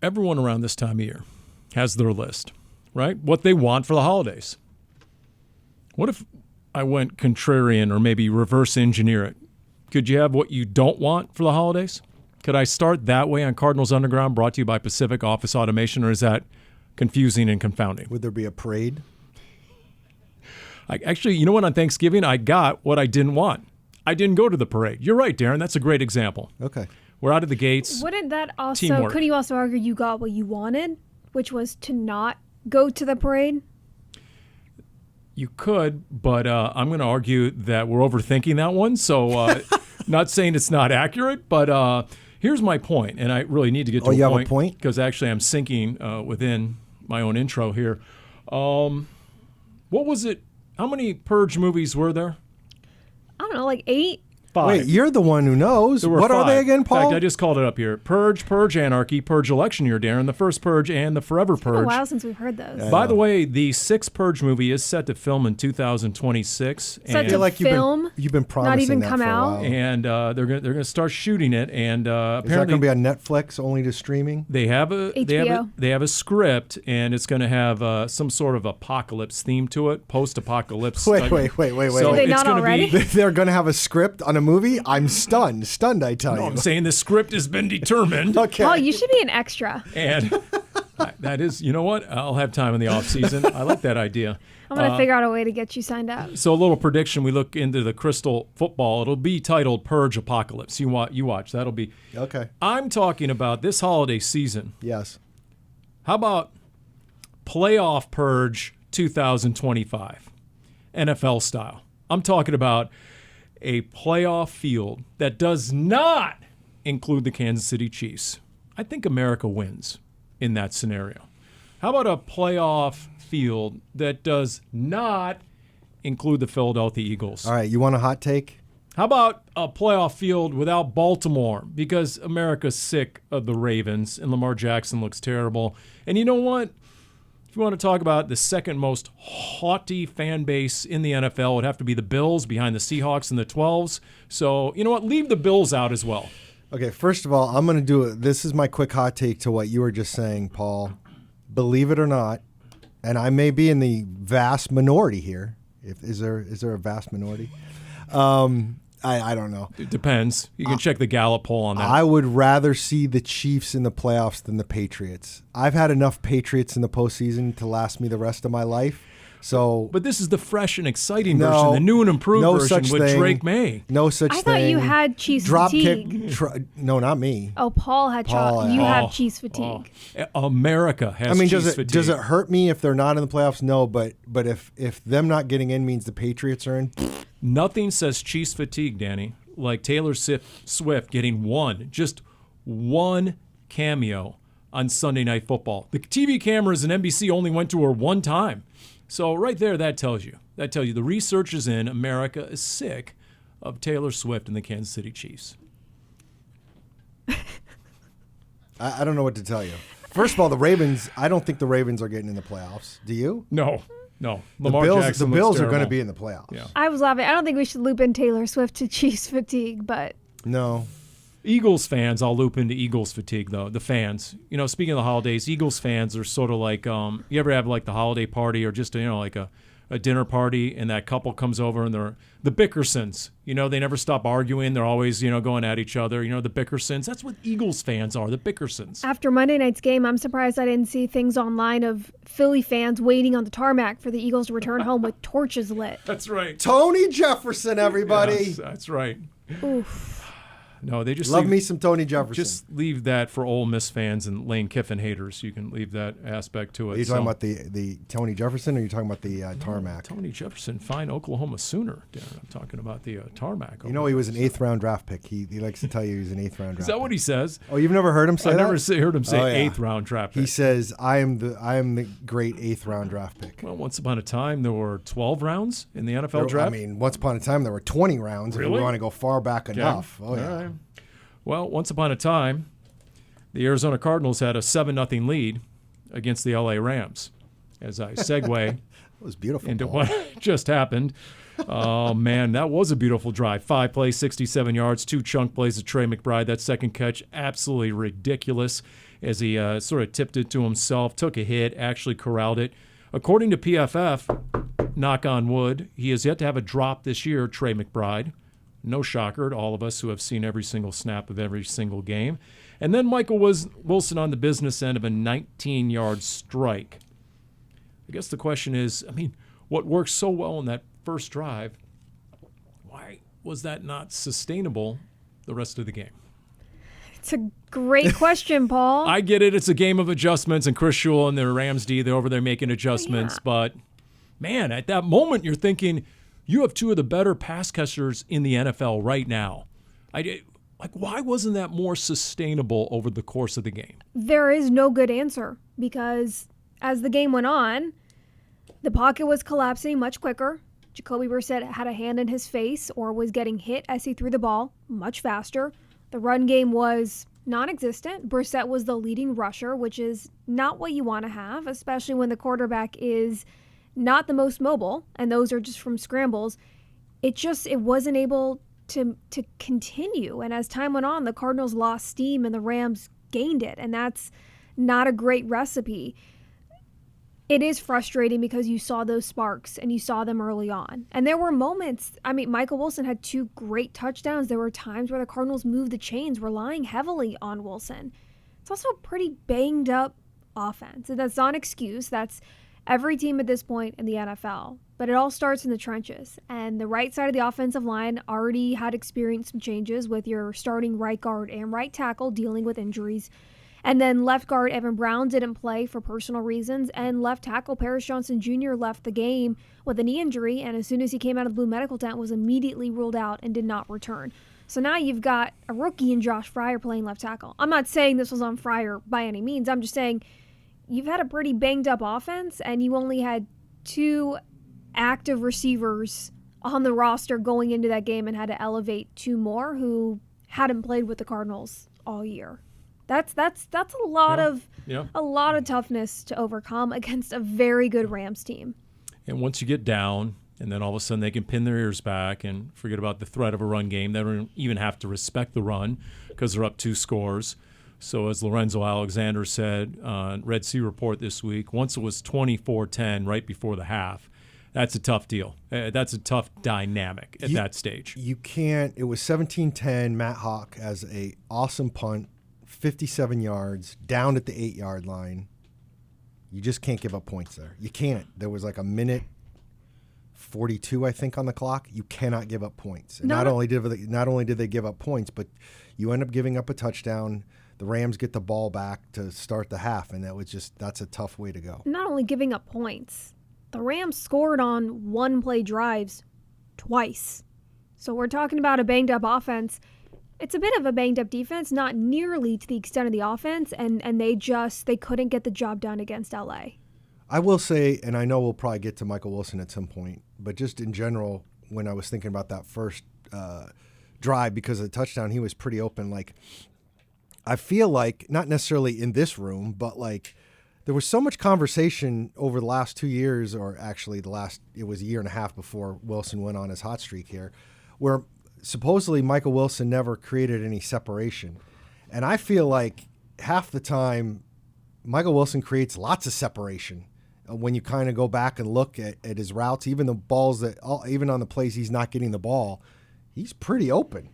everyone around this time of year has their list, right? What they want for the holidays. What if I went contrarian or maybe reverse engineer it? Could you have what you don't want for the holidays? Could I start that way on Cardinals Underground, brought to you by Pacific Office Automation, or is that confusing and confounding? Would there be a parade? Actually, you know what? On Thanksgiving, I got what I didn't want. I didn't go to the parade. You're right, Darren. That's a great example. Okay. We're out of the gates. Wouldn't that also, Teamwork. could you also argue you got what you wanted, which was to not go to the parade? You could, but I'm going to argue that we're overthinking that one. So not saying it's not accurate, but here's my point, and I really need to get to you have a point? Because actually I'm syncing within my own intro here. What was it? How many Purge movies were there? I don't know, like 8? 5. Wait, you're the one who knows. There were What 5. are they again, Paul? In fact, I just called it up here. Purge, Purge Anarchy, Purge Election Year, Darren, the first Purge and the Forever It's been Purge. a while since we've heard those. By the way, the 6th Purge movie is set to film in 2026. Set and to feel like film, you've been promising not even that come for a out. while. And they're gonna start shooting it, and Is that apparently going to be on Netflix only to streaming? they have a HBO. script, and it's going to have some sort of apocalypse theme to it, post-apocalypse. Wait. So Did they it's not gonna already? Be, They're going to have a script on a movie? I'm stunned. Stunned, I tell no, you. I'm saying the script has been determined, Okay. Oh, you should be an extra. and that is, you know what? I'll have time in the off season. I like that idea. I'm going to figure out a way to get you signed up. So a little prediction: we look into the crystal football. It'll be titled Purge Apocalypse. You watch. That'll be Okay. I'm talking about this holiday season. Yes. How about Playoff Purge 2025, NFL style? I'm talking about a playoff field that does not include the Kansas City Chiefs. I think America wins in that scenario. How about a playoff field that does not include the Philadelphia Eagles? All right. You want a hot take? How about a playoff field without Baltimore? Because America's sick of the Ravens, and Lamar Jackson looks terrible. And you know what? If you want to talk about the second most haughty fan base in the NFL, it would have to be the Bills behind the Seahawks and the 12s. So, you know what? Leave the Bills out as well. Okay. First of all, I'm going to do it. This is my quick hot take to what you were just saying, Paul. Believe it or not, and I may be in the vast minority here. Is there a vast minority? I don't know. It depends. You can check the Gallup poll on that. I would rather see the Chiefs in the playoffs than the Patriots. I've had enough Patriots in the postseason to last me the rest of my life. So, but this is the fresh and exciting No, version, the new and improved no version such with thing. Drake May. no such I thing. thought you had Chiefs Drop fatigue. kick. No, not me. Oh, Paul had Paul, You Oh, have Chiefs fatigue. America has I mean, Chiefs does it fatigue. hurt me if they're not in the playoffs? No, but if them not getting in means the Patriots are in, Nothing says Chiefs fatigue, Danny, like Taylor Swift getting just one cameo on Sunday Night Football. The TV cameras in NBC only went to her one time. So right there, that tells you. The research is in. America is sick of Taylor Swift and the Kansas City Chiefs. I don't know what to tell you. First of all, the Ravens. I don't think the Ravens are getting in the playoffs. Do you? No. The Lamar Bills. Jackson The looks Bills are going to terrible. be in the playoffs. Yeah. I was laughing. I don't think we should loop in Taylor Swift to Chiefs fatigue, but No. Eagles fans, I'll loop into Eagles fatigue, though. The fans. Speaking of the holidays, Eagles fans are sort of like, you ever have like the holiday party or just, like a dinner party, and that couple comes over and they're the Bickersons. They never stop arguing. They're always, going at each other. The Bickersons. That's what Eagles fans are, the Bickersons. after Monday night's game, I'm surprised I didn't see things online of Philly fans waiting on the tarmac for the Eagles to return home with torches lit. That's right. Tony Jefferson, everybody. Yes, that's right. Oof. No, they just Love leave, me some Tony Jefferson. Just leave that for Ole Miss fans and Lane Kiffin haters. You can leave that aspect to it. Are you talking about the Tony Jefferson, or are you talking about the tarmac? Tony Jefferson, fine Oklahoma Sooner. Darren, I'm talking about the tarmac. You know he was an 8th round draft pick. He likes to tell you he's an 8th round draft. Is that what he says? Oh, you've never heard him say I that? never heard him say Oh, yeah. 8th round draft pick. He says I am the great 8th round draft pick. Well, once upon a time, there were 12 rounds in the NFL draft. I mean, once upon a time there were 20 rounds. If Really? we want to go far back enough. Oh yeah. All right. Well, once upon a time, the Arizona Cardinals had a 7-0 lead against the LA Rams. As I segue It was beautiful. into Paul. what just happened. Oh, man, that was a beautiful drive. 5 plays, 67 yards, 2 chunk plays to Trey McBride. That second catch, absolutely ridiculous. as he sort of tipped it to himself, took a hit, actually corralled it. According to PFF, knock on wood, he has yet to have a drop this year, Trey McBride. No shocker to all of us who have seen every single snap of every single game. And then Michael Wilson on the business end of a 19-yard strike. I guess the question is, what worked so well in that first drive, why was that not sustainable the rest of the game? It's a great question, Paul. I get it. It's a game of adjustments, and Chris Shule and the Rams D, they're over there making adjustments. But, man, at that moment, you're thinking, you have two of the better pass catchers in the NFL right now. Why wasn't that more sustainable over the course of the game? There is no good answer because as the game went on, the pocket was collapsing much quicker. Jacoby Brissett had a hand in his face or was getting hit as he threw the ball much faster. The run game was non-existent. Brissett was the leading rusher, which is not what you want to have, especially when the quarterback is not the most mobile, and those are just from scrambles. It wasn't able to continue. And as time went on, the Cardinals lost steam and the Rams gained it, and that's not a great recipe. It is frustrating because you saw those sparks and you saw them early on. And there were moments, Michael Wilson had 2 great touchdowns. There were times where the Cardinals moved the chains, relying heavily on Wilson. It's also a pretty banged up offense. And that's not an excuse. That's every team at this point in the NFL. But it all starts in the trenches. And the right side of the offensive line already had experienced some changes with your starting right guard and right tackle dealing with injuries. And then left guard Evan Brown didn't play for personal reasons, and left tackle Paris Johnson Jr. left the game with a knee injury, and as soon as he came out of the Blue Medical Tent was immediately ruled out and did not return. So now you've got a rookie in Josh Fryer playing left tackle. I'm not saying this was on Fryer by any means. I'm just saying you've had a pretty banged up offense, and you only had 2 active receivers on the roster going into that game and had to elevate 2 more who hadn't played with the Cardinals all year. That's a lot of toughness to overcome against a very good Rams team. And once you get down, and then all of a sudden they can pin their ears back and forget about the threat of a run game. They don't even have to respect the run because they're up 2 scores. So as Lorenzo Alexander said on Red Sea Report this week, once it was 24-10 right before the half, that's a tough deal. That's a tough dynamic at that stage. You can't. It was 17-10. Matt Hawk as a awesome punt. 57 yards, down at the 8-yard line. You just can't give up points there. You can't. There was like a minute 42, I think, on the clock. You cannot give up points. And not only did they give up points, but you end up giving up a touchdown. The Rams get the ball back to start the half, and that's a tough way to go. Not only giving up points, the Rams scored on 1-play drives twice. So we're talking about a banged-up offense. It's a bit of a banged-up defense, not nearly to the extent of the offense, and they couldn't get the job done against L.A. I will say, and I know we'll probably get to Michael Wilson at some point, but just in general, when I was thinking about that first drive, because of the touchdown, he was pretty open. Like, I feel like, not necessarily in this room, but like there was so much conversation over the last 2 years, or actually it was a year and a half before Wilson went on his hot streak here, where supposedly Michael Wilson never created any separation. And I feel like half the time Michael Wilson creates lots of separation when you kind of go back and look at his routes, even the balls even on the plays he's not getting the ball, he's pretty open.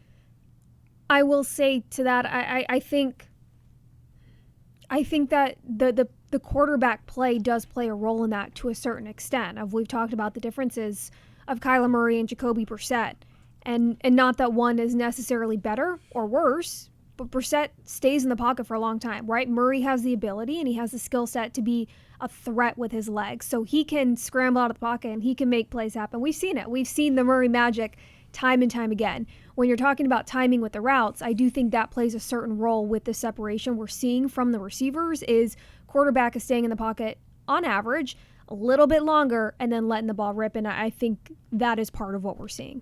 I will say to that, I think that the quarterback play does play a role in that to a certain extent. We've talked about the differences of Kyler Murray and Jacoby Brissett. And not that one is necessarily better or worse, but Brissett stays in the pocket for a long time, right? Murray has the ability and he has the skill set to be a threat with his legs. So he can scramble out of the pocket and he can make plays happen. We've seen it. We've seen the Murray magic time and time again. When you're talking about timing with the routes, I do think that plays a certain role with the separation we're seeing from the receivers is quarterback is staying in the pocket on average a little bit longer and then letting the ball rip. And I think that is part of what we're seeing.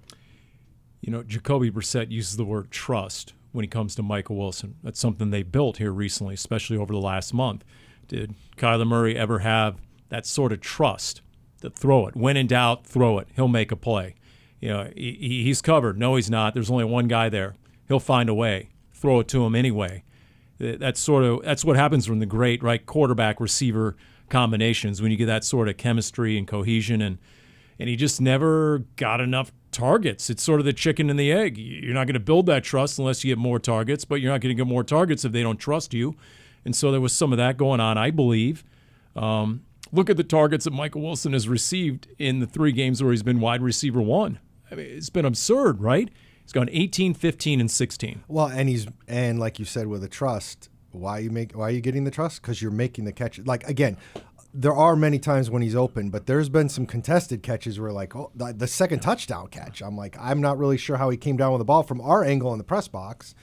You know, Jacoby Brissett uses the word trust when he comes to Michael Wilson. That's something they built here recently, especially over the last month. Did Kyler Murray ever have that sort of trust to throw it? When in doubt, throw it. He'll make a play. You know, he's covered. No, he's not. There's only one guy there. He'll find a way. Throw it to him anyway. That's what happens from the great, right, quarterback receiver combinations when you get that sort of chemistry and cohesion, and he just never got enough targets. It's sort of the chicken and the egg. You're not going to build that trust unless you get more targets, but you're not going to get more targets if they don't trust you. And so there was some of that going on, I believe. Look at the targets that Michael Wilson has received in the 3 games where he's been wide receiver 1. I mean, it's been absurd, right? He's gone 18, 15, and 16. Well, and like you said with the trust, why are you getting the trust? Because you're making the catch. Like, again, there are many times when he's open, but there's been some contested catches where, like, the second touchdown catch, I'm not really sure how he came down with the ball from our angle in the press box.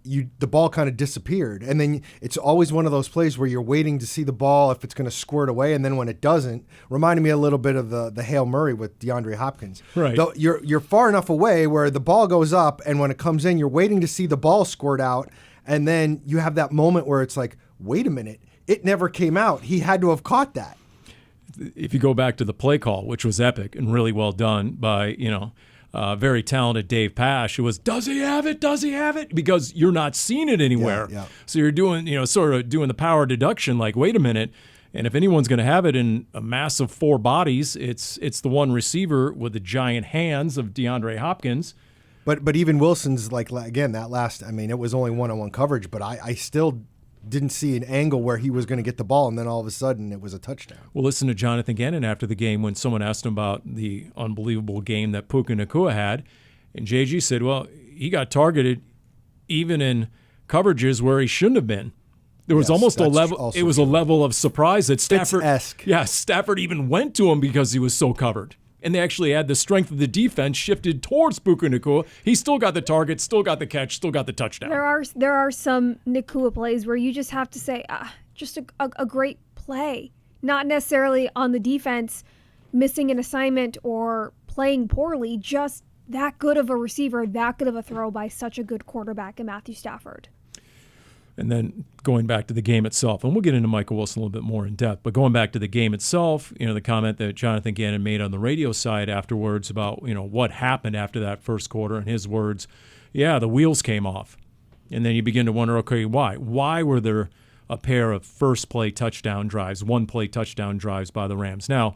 The ball kind of disappeared, and then it's always one of those plays where you're waiting to see the ball if it's going to squirt away, and then when it doesn't, reminding me a little bit of the Hail Murray with DeAndre Hopkins. Right. Though you're far enough away where the ball goes up, and when it comes in, you're waiting to see the ball squirt out, and then you have that moment where it's like, wait a minute, it never came out. He had to have caught that. If you go back to the play call, which was epic and really well done by, very talented Dave Pasch, it was, does he have it? Does he have it? Because you're not seeing it anywhere. Yeah. So you're doing, sort of doing the power deduction, like, wait a minute. And if anyone's going to have it in a mass of 4 bodies, it's the one receiver with the giant hands of DeAndre Hopkins. But even Wilson's, like, again, that last, it was only one-on-one coverage, but I still didn't see an angle where he was going to get the ball, and then all of a sudden it was a touchdown. Well, listen to Jonathan Gannon after the game when someone asked him about the unbelievable game that Puka Nacua had, and JG said, well, he got targeted even in coverages where he shouldn't have been. There was almost a level. It was a level of surprise that Stafford. Fitz-esque. Yeah, Stafford even went to him because he was so covered. And they actually had the strength of the defense shifted towards Puka Nacua. He still got the target, still got the catch, still got the touchdown. There are some Nacua plays where you just have to say, just a great play. Not necessarily on the defense missing an assignment or playing poorly, just that good of a receiver, that good of a throw by such a good quarterback in Matthew Stafford. And then going back to the game itself, and we'll get into Michael Wilson a little bit more in depth, but going back to the game itself, the comment that Jonathan Gannon made on the radio side afterwards about, what happened after that first quarter, and his words, the wheels came off. And then you begin to wonder, okay, why? Why were there a pair of first-play touchdown drives, one-play touchdown drives by the Rams? Now,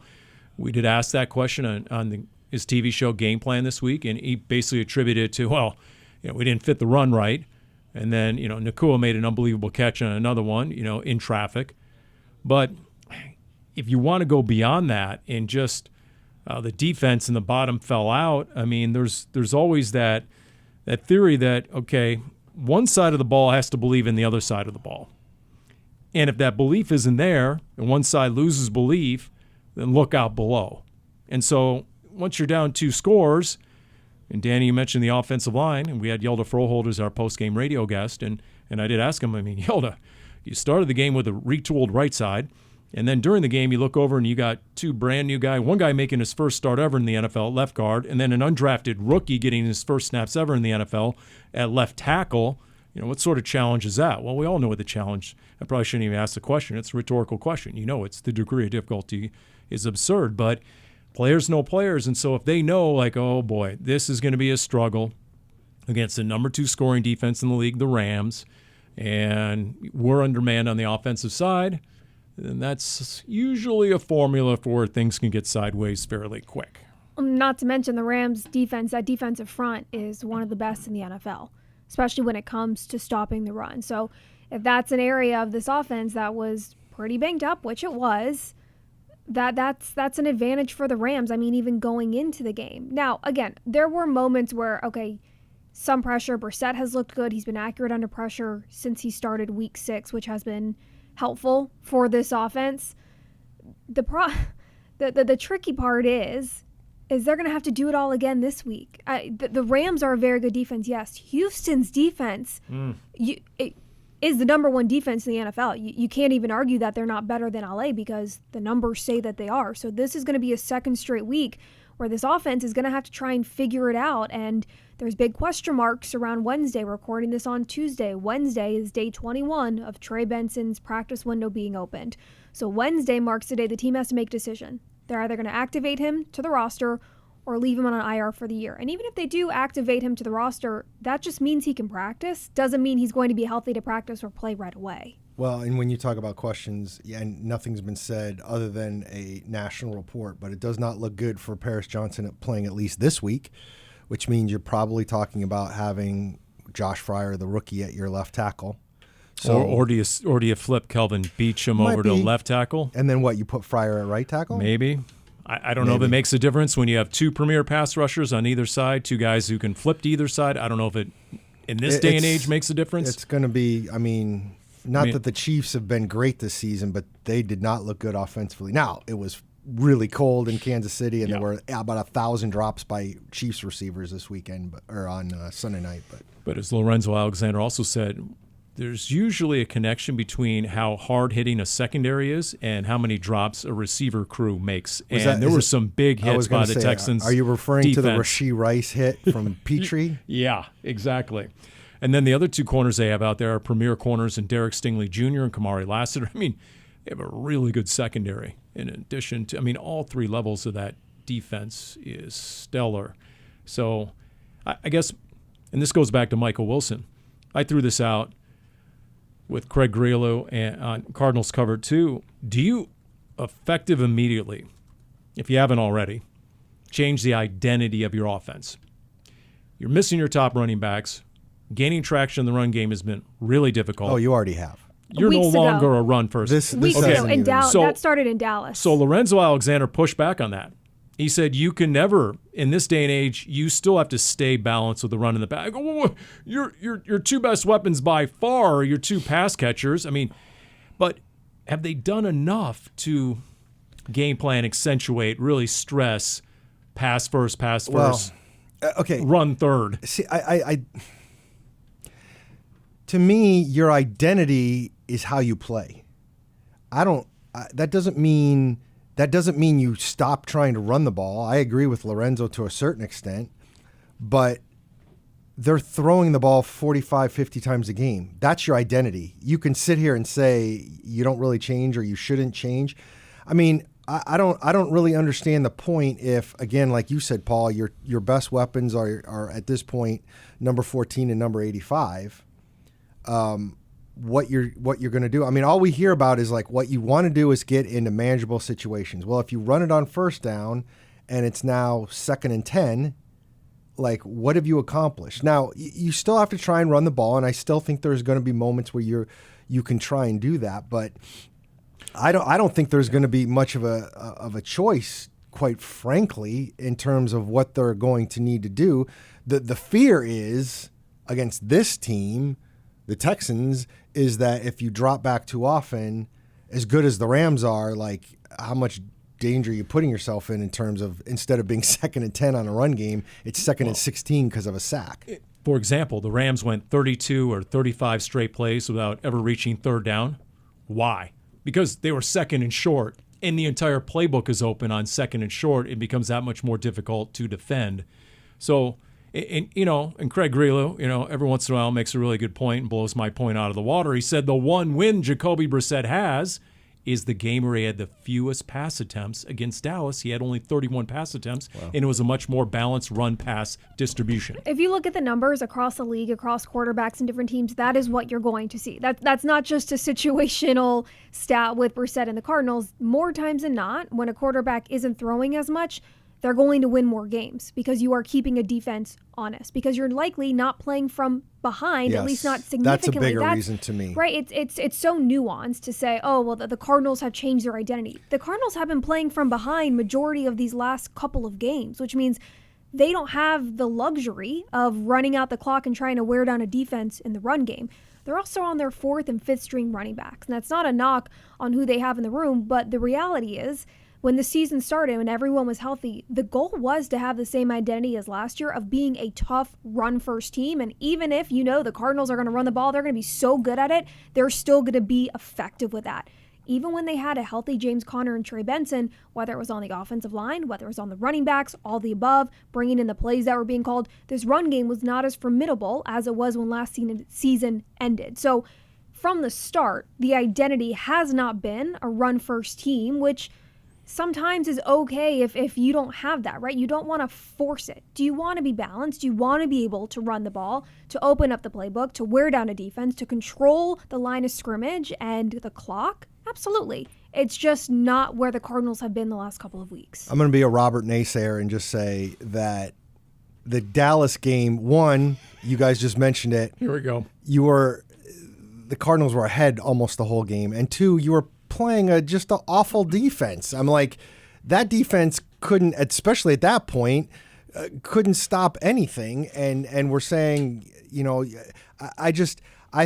we did ask that question on his TV show Game Plan this week, and he basically attributed it to, we didn't fit the run right. And then, Nacua made an unbelievable catch on another one, in traffic. But if you want to go beyond that and just the defense in the bottom fell out, there's always that theory that, okay, one side of the ball has to believe in the other side of the ball. And if that belief isn't there and one side loses belief, then look out below. And so once you're down 2 scores, and Dani, you mentioned the offensive line, and we had Yelda Froholt as our post-game radio guest, and I did ask him, Yelda, you started the game with a retooled right side, and then during the game you look over and you got 2 brand new guys, one guy making his first start ever in the NFL at left guard, and then an undrafted rookie getting his first snaps ever in the NFL at left tackle. What sort of challenge is that? Well, we all know what the challenge. I probably shouldn't even ask the question. It's a rhetorical question. It's the degree of difficulty is absurd, but players know players, and so if they know, like, oh boy, this is going to be a struggle against the number 2 scoring defense in the league, the Rams, and we're undermanned on the offensive side, then that's usually a formula for where things can get sideways fairly quick. Not to mention the Rams' defense, that defensive front is one of the best in the NFL, especially when it comes to stopping the run. So if that's an area of this offense that was pretty banged up, which it was, that's an advantage for the Rams. Even going into the game. Now, again, there were moments where, okay, some pressure. Brissett has looked good. He's been accurate under pressure since he started week 6, which has been helpful for this offense. The tricky part is they're going to have to do it all again this week. The Rams are a very good defense, yes. Houston's defense is the number 1 defense in the NFL. You can't even argue that they're not better than LA because the numbers say that they are. So this is going to be a second straight week where this offense is going to have to try and figure it out. And there's big question marks around Wednesday. We're recording this on Tuesday. Wednesday is day 21 of Trey Benson's practice window being opened. So Wednesday marks the day the team has to make a decision. They're either going to activate him to the roster or leave him on an IR for the year. And even if they do activate him to the roster, that just means he can practice. Doesn't mean he's going to be healthy to practice or play right away. Well, and when you talk about questions, and nothing's been said other than a national report, but it does not look good for Paris Johnson playing at least this week, which means you're probably talking about having Josh Fryer, the rookie, at your left tackle. So, or do you flip Kelvin Beachum over to left tackle? And then what, you put Fryer at right tackle? Maybe. I don't know if it makes a difference when you have two premier pass rushers on either side, two guys who can flip to either side. I don't know if it, in this day and age, makes a difference. It's going to be, not that the Chiefs have been great this season, but they did not look good offensively. Now, it was really cold in Kansas City, and there were about 1,000 drops by Chiefs receivers this weekend, or on Sunday night. But as Lorenzo Alexander also said, there's usually a connection between how hard-hitting a secondary is and how many drops a receiver crew makes. And there were some big hits by the Texans. Are you referring to the Rashee Rice hit from Petrie? Yeah, exactly. And then the other two corners they have out there are premier corners in Derek Stingley Jr. and Kamari Lassiter. They have a really good secondary. In addition to, all three levels of that defense is stellar. So I guess, and this goes back to Michael Wilson. I threw this out with Craig Grillo and on Cardinals Cover 2. Do you, effective immediately, if you haven't already, change the identity of your offense? You're missing your top running backs. Gaining traction in the run game has been really difficult. Oh, you already have. You're no longer a run first. Weeks ago in Dallas. That started in Dallas. So Lorenzo Alexander pushed back on that. He said, you can never, in this day and age, you still have to stay balanced with the run in the back. Whoa, your two best weapons by far are your two pass catchers. But have they done enough to game plan, accentuate, really stress pass first, run third? See, to me, your identity is how you play. That doesn't mean you stop trying to run the ball. I agree with Lorenzo to a certain extent, but they're throwing the ball 45, 50 times a game. That's your identity. You can sit here and say you don't really change or you shouldn't change. I don't really understand the point if, again, like you said, Paul, your best weapons are at this point number 14 and number 85. What you're going to do. All we hear about is like what you want to do is get into manageable situations. Well, if you run it on first down and it's now 2nd and 10, like what have you accomplished? Now, you still have to try and run the ball, and I still think there's going to be moments where you can try and do that, but I don't think there's going to be much of a choice, quite frankly, in terms of what they're going to need to do. The fear is against this team, the Texans, is that if you drop back too often, as good as the Rams are, like how much danger are you putting yourself in terms of instead of being 2nd and 10 on a run game, it's 2nd and 16 because of a sack. For example, the Rams went 32 or 35 straight plays without ever reaching third down. Why? Because they were 2nd and short, and the entire playbook is open on 2nd and short. It becomes that much more difficult to defend. So, and Craig Grillo, every once in a while makes a really good point and blows my point out of the water. He said the one win Jacoby Brissett has is the game where he had the fewest pass attempts against Dallas. He had only 31 pass attempts, and it was a much more balanced run-pass distribution. If you look at the numbers across the league, across quarterbacks and different teams, that is what you're going to see. That's not just a situational stat with Brissett and the Cardinals. More times than not, when a quarterback isn't throwing as much, they're going to win more games because you are keeping a defense honest, because you're likely not playing from behind, yes, at least not significantly. That's a bigger reason to me. Right. It's so nuanced to say, oh, well, the Cardinals have changed their identity. The Cardinals have been playing from behind majority of these last couple of games, which means they don't have the luxury of running out the clock and trying to wear down a defense in the run game. They're also on their 4th and 5th string running backs. And that's not a knock on who they have in the room, but the reality is, when the season started, when everyone was healthy, the goal was to have the same identity as last year of being a tough run-first team. And even if, the Cardinals are going to run the ball, they're going to be so good at it, they're still going to be effective with that. Even when they had a healthy James Conner and Trey Benson, whether it was on the offensive line, whether it was on the running backs, all the above, bringing in the plays that were being called, this run game was not as formidable as it was when last season ended. So from the start, the identity has not been a run-first team, which sometimes is okay if you don't have that, right? You don't want to force it. Do you want to be balanced? Do you want to be able to run the ball, to open up the playbook, to wear down a defense, to control the line of scrimmage and the clock? Absolutely. It's just not where the Cardinals have been the last couple of weeks. I'm going to be a Robert naysayer and just say that the Dallas game, one, you guys just mentioned it. Here we go. The Cardinals were ahead almost the whole game. And two, you were playing just an awful defense. I'm like, that defense couldn't, especially at that point, couldn't stop anything. And we're saying, I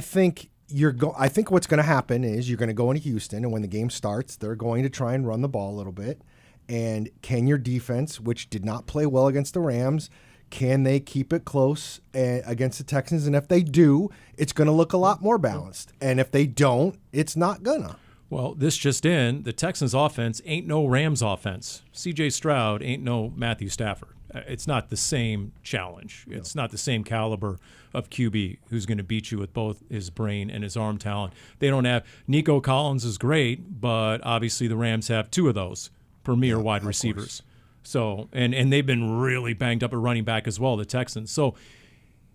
think what's going to happen is you're going to go into Houston, and when the game starts, they're going to try and run the ball a little bit. And can your defense, which did not play well against the Rams, can they keep it close against the Texans? And if they do, it's going to look a lot more balanced. And if they don't, it's not gonna. Well, this just in, the Texans offense ain't no Rams offense. C.J. Stroud ain't no Matthew Stafford. It's not the same challenge. It's not the same caliber of QB who's going to beat you with both his brain and his arm talent. They don't have – Nico Collins is great, but obviously the Rams have two of those premier wide receivers. So and they've been really banged up at running back as well, the Texans. So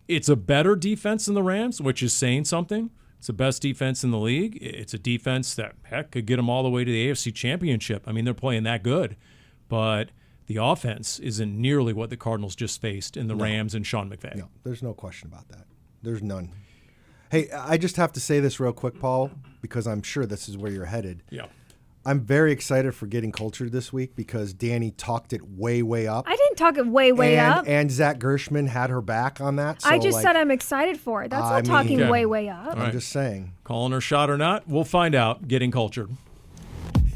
it's a better defense than the Rams, which is saying something. It's the best defense in the league. It's a defense that, heck, could get them all the way to the AFC Championship. I mean, they're playing that good. But the offense isn't nearly what the Cardinals just faced in the Rams and Sean McVay. No, there's no question about that. There's none. Hey, I just have to say this real quick, Paul, because I'm sure this is where you're headed. Yeah. I'm very excited for Getting Cultured this week because Dani talked it way up. I didn't talk it way up. And Zach Gershman had her back on that. So I just said I'm excited for it. That's not talking way up. I'm just saying. Calling her shot or not, we'll find out. Getting Cultured.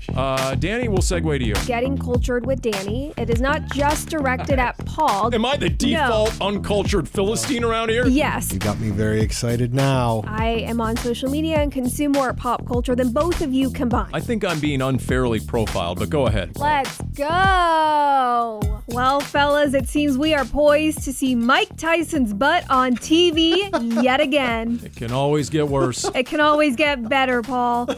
Dani, we'll segue to you. Getting Cultured with Dani. It is not just directed at Paul. Am I the default uncultured Philistine around here? Yes. You got me very excited now. I am on social media and consume more pop culture than both of you combined. I think I'm being unfairly profiled, but go ahead. Let's go. Well, fellas, it seems we are poised to see Mike Tyson's butt on TV yet again. It can always get worse. It can always get better, Paul.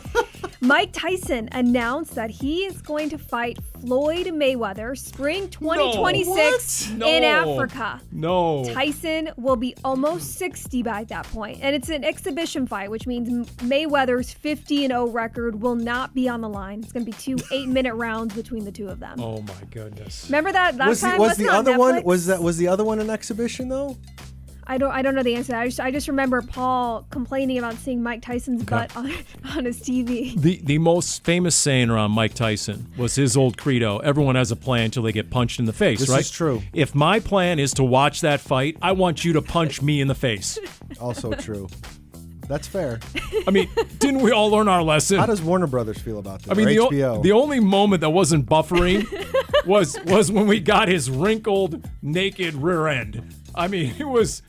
Mike Tyson announced that he is going to fight Floyd Mayweather spring 2026 in Africa. No. Tyson will be almost 60 by that point, and it's an exhibition fight, which means Mayweather's 50-0 record will not be on the line. It's going to be 2 8-minute rounds between the two of them. Oh my goodness. Remember that time? Was the other one Netflix? was the other one an exhibition though? I don't know the answer. I just remember Paul complaining about seeing Mike Tyson's butt on his TV. The most famous saying around Mike Tyson was his old credo: everyone has a plan until they get punched in the face. This right? is true. If my plan is to watch that fight, I want you to punch me in the face. Also true. That's fair. I mean, didn't we all learn our lesson? How does Warner Brothers feel about this? I mean, or HBO? the only moment that wasn't buffering was when we got his wrinkled, naked rear end. I mean, it was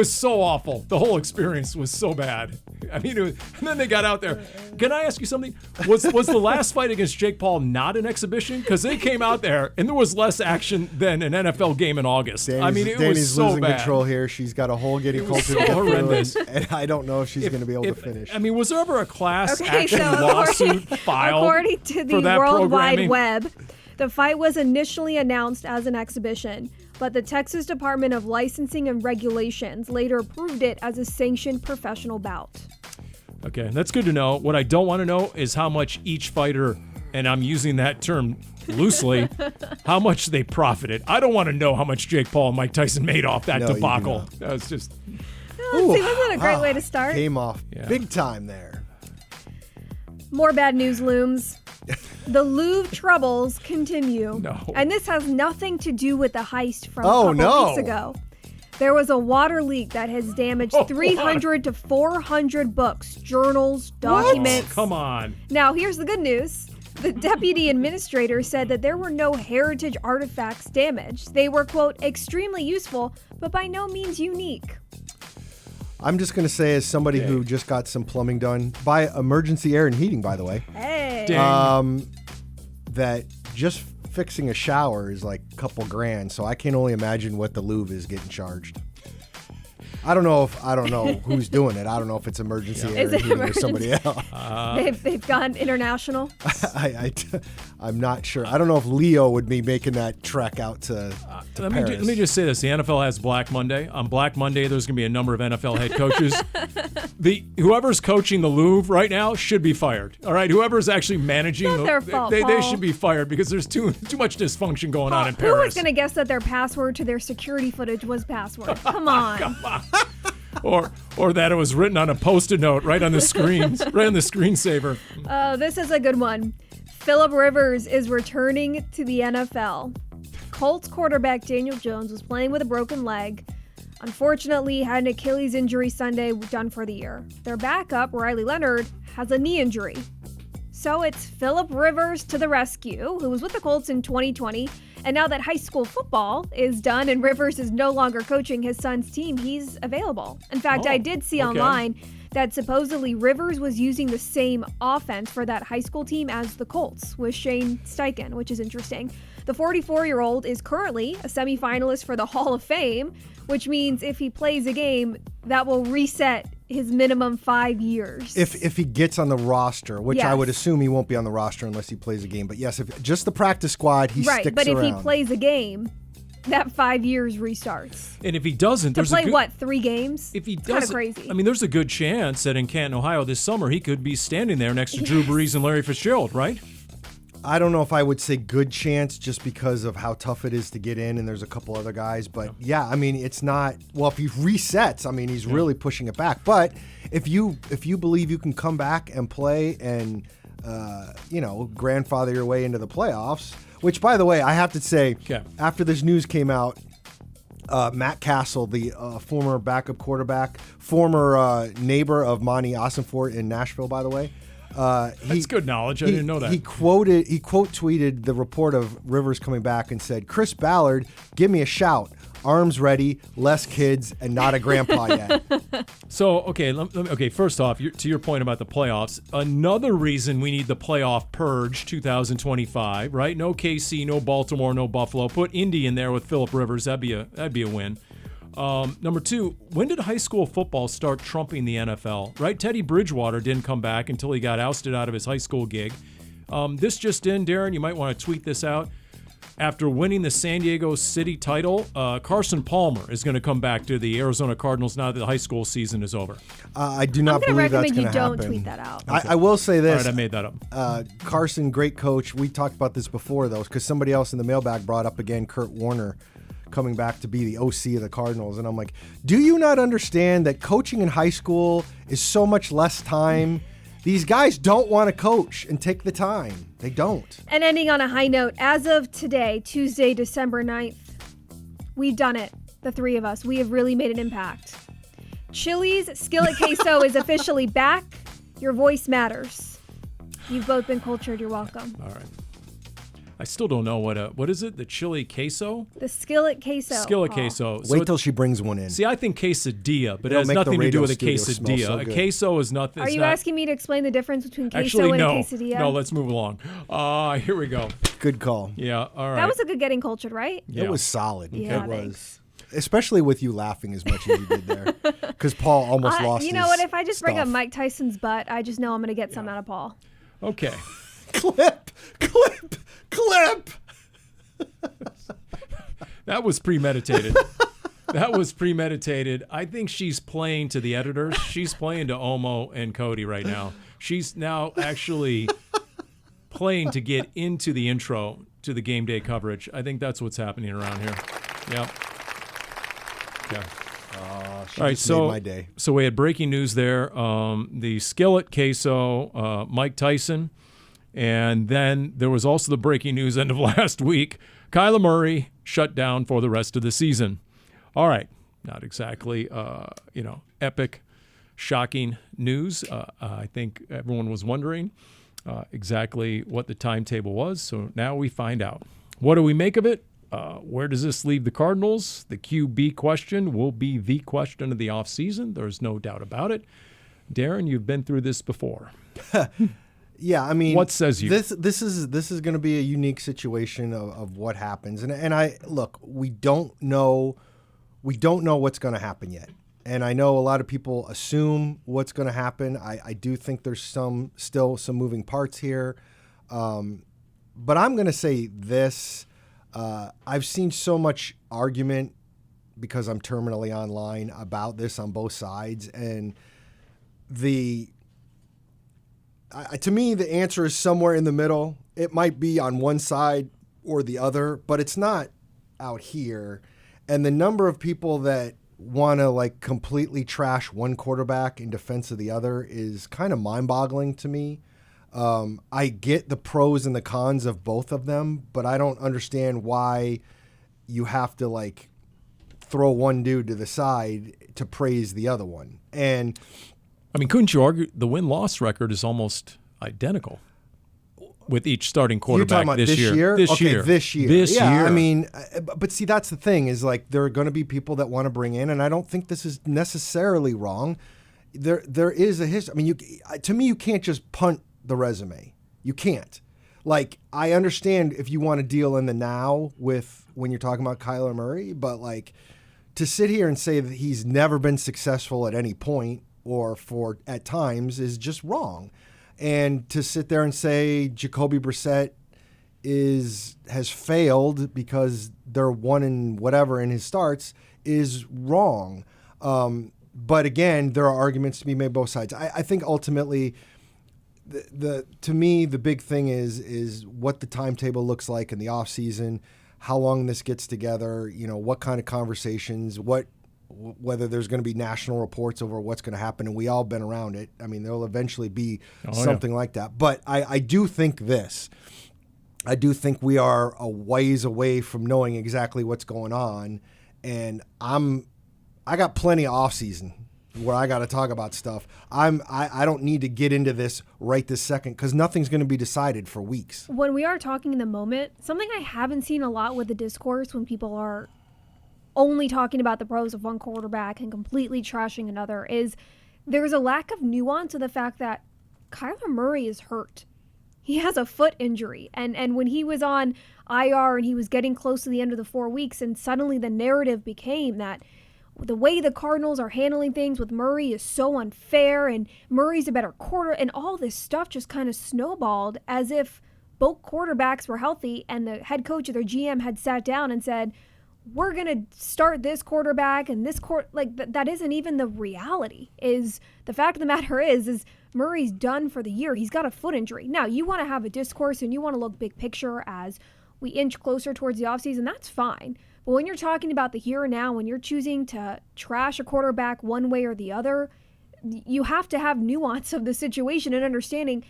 so awful. The whole experience was so bad. I mean, and then they got out there. Can I ask you something? Was the last fight against Jake Paul not an exhibition? Because they came out there and there was less action than an NFL game in August. I mean, it was so losing bad. Control here. She's got a whole Getting Culture so horrendous. and I don't know if she's going to be able to finish. I mean, was there ever a class Okay, action so lawsuit filed according to the for that World programming? Wide Web, the fight was initially announced as an exhibition, but the Texas Department of Licensing and Regulations later approved it as a sanctioned professional bout. Okay, that's good to know. What I don't want to know is how much each fighter, and I'm using that term loosely, how much they profited. I don't want to know how much Jake Paul and Mike Tyson made off that No, you do debacle. not. That was just... Oh, see, wasn't that a great way to start? Came off big time there. More bad news looms. The Louvre troubles continue. No. And this has nothing to do with the heist from Oh, a couple no. weeks ago. There was a water leak that has damaged 300 to 400 books, journals, documents. Come on. Now, here's the good news. The deputy administrator said that there were no heritage artifacts damaged. They were, quote, extremely useful, but by no means unique. I'm just going to say, as somebody who just got some plumbing done by Emergency Air and Heating, by the way, Hey. that just fixing a shower is like a couple grand. So I can only imagine what the Louvre is getting charged. I don't know who's doing it. I don't know if it's emergency air heating or somebody else. They've gone international. I'm not sure. I don't know if Leo would be making that trek out to Paris. Let me just say this. The NFL has Black Monday. On Black Monday, there's going to be a number of NFL head coaches. Whoever's coaching the Louvre right now should be fired. All right? Whoever's actually managing Not their fault, they Paul. should be fired because there's too much dysfunction going on in Who was Paris. going to guess that their password to their security footage was password? Come on. Come on. Or that it was written on a Post-it note right on the screens, right on the screensaver. This is a good one. Phillip Rivers is returning to the NFL. Colts quarterback Daniel Jones was playing with a broken leg. Unfortunately, had an Achilles injury Sunday, done for the year. Their backup, Riley Leonard, has a knee injury. So it's Phillip Rivers to the rescue, who was with the Colts in 2020. And now that high school football is done and Rivers is no longer coaching his son's team, he's available. In fact, I did see online that supposedly Rivers was using the same offense for that high school team as the Colts with Shane Steichen, which is interesting. The 44-year-old is currently a semifinalist for the Hall of Fame, which means if he plays a game, that will reset his minimum 5 years. If he gets on the roster, which I would assume he won't be on the roster unless he plays a game. But yes, if just the practice squad, he sticks around. Right, but if he plays a game, that 5 years restarts. And if he doesn't, to play 3 games? If he it's doesn't, kind of crazy. I mean, there's a good chance that in Canton, Ohio this summer, he could be standing there next to Drew Brees and Larry Fitzgerald, right? I don't know if I would say good chance just because of how tough it is to get in, and there's a couple other guys. But yeah, I mean, it's not. Well, if he resets, I mean, he's really pushing it back. But if you believe you can come back and play and grandfather your way into the playoffs, which by the way, I have to say, after this news came out, Matt Castle, the former backup quarterback, former neighbor of Monty Ossenfort in Nashville, by the way. That's good knowledge. I didn't know that. He quote tweeted the report of Rivers coming back and said, "Chris Ballard, give me a shout. Arms ready, less kids, and not a grandpa yet." So, okay, first off, to your point about the playoffs, another reason we need the playoff purge 2025, right? No KC, no Baltimore, no Buffalo. Put Indy in there with Phillip Rivers. That'd be a win. Number 2, when did high school football start trumping the NFL, right? Teddy Bridgewater didn't come back until he got ousted out of his high school gig. This just in, Darren, you might want to tweet this out. After winning the San Diego City title, Carson Palmer is going to come back to the Arizona Cardinals now that the high school season is over. I do not believe that's going to happen. I'm going to recommend you don't tweet that out. I will say this. All right, I made that up. Carson, great coach. We talked about this before, though, because somebody else in the mailbag brought up again Kurt Warner coming back to be the OC of the Cardinals. And I'm like, do you not understand that coaching in high school is so much less time? These guys don't want to coach and take the time. They don't. And ending on a high note, as of today, Tuesday, December 9th, we've done it. The 3 of us. We have really made an impact. Chili's Skillet Queso is officially back. Your voice matters. You've both been cultured. You're welcome. All right. I still don't know what is it? The chili queso? The skillet queso. Skillet queso. Wait till she brings one in. See, I think quesadilla, but it has nothing to do with a quesadilla. So a queso is nothing. Are you asking me to explain the difference between queso and a quesadilla? No, let's move along. Here we go. Good call. Yeah, all right. That was a good getting cultured, right? Yeah. It was solid. Yeah, it was. Especially with you laughing as much as you did there. Because Paul almost lost his You know what? If I just bring stuff. up Mike Tyson's butt, I just know I'm going to get something out of Paul. Okay. Clip. That was premeditated. I think she's playing to the editors. She's playing to Omo and Cody right now. She's now actually playing to get into the intro to the game day coverage. I think that's what's happening around here. Yep. Yeah. All right, made my day. So we had breaking news there. The skillet queso, Mike Tyson. And then there was also the breaking news end of last week. Kyler Murray shut down for the rest of the season. All right. Not exactly, epic, shocking news. I think everyone was wondering exactly what the timetable was. So now we find out. What do we make of it? Where does this leave the Cardinals? The QB question will be the question of the offseason. There's no doubt about it. Darren, you've been through this before. Yeah, I mean, what says you? This is going to be a unique situation of what happens, and I look, we don't know what's going to happen yet, And I know a lot of people assume what's going to happen. I do think there's still some moving parts here. But I'm going to say this. I've seen so much argument because I'm terminally online about this on both sides. And to me, the answer is somewhere in the middle. It might be on one side or the other, but it's not out here. And the number of people that want to like completely trash one quarterback in defense of the other is kind of mind-boggling to me. I get the pros and the cons of both of them, but I don't understand why you have to like throw one dude to the side to praise the other one. And I mean, couldn't you argue the win-loss record is almost identical with each starting quarterback this year? This year. I mean, but see, that's the thing is like there are going to be people that want to bring in, and I don't think this is necessarily wrong. There is a history. I mean, to me, you can't just punt the resume. You can't. Like, I understand if you want to deal in the now with when you're talking about Kyler Murray, but like to sit here and say that he's never been successful at any point or for at times is just wrong. And to sit there and say Jacoby Brissett has failed because they're one in whatever in his starts is wrong. But again, there are arguments to be made both sides. I think ultimately, to me, the big thing is what the timetable looks like in the offseason, how long this gets together, what kind of conversations, whether there's going to be national reports over what's going to happen, and we all been around it. I mean, there'll eventually be something like that. But I do think this. I do think we are a ways away from knowing exactly what's going on, and I got plenty of offseason where I got to talk about stuff. I don't need to get into this right this second because nothing's going to be decided for weeks. When we are talking in the moment, something I haven't seen a lot with the discourse when people are only talking about the pros of one quarterback and completely trashing another is there's a lack of nuance of the fact that Kyler Murray is hurt. He has a foot injury. And when he was on IR and he was getting close to the end of the 4 weeks, and suddenly the narrative became that the way the Cardinals are handling things with Murray is so unfair and Murray's a better quarter, and all this stuff just kind of snowballed as if both quarterbacks were healthy and the head coach or their GM had sat down and said, we're going to start this quarterback and this that isn't even the reality. Is the fact of the matter is Murray's done for the year. He's got a foot injury. Now, you want to have a discourse and you want to look big picture as we inch closer towards the offseason, that's fine. But when you're talking about the here and now, when you're choosing to trash a quarterback one way or the other, you have to have nuance of the situation and understanding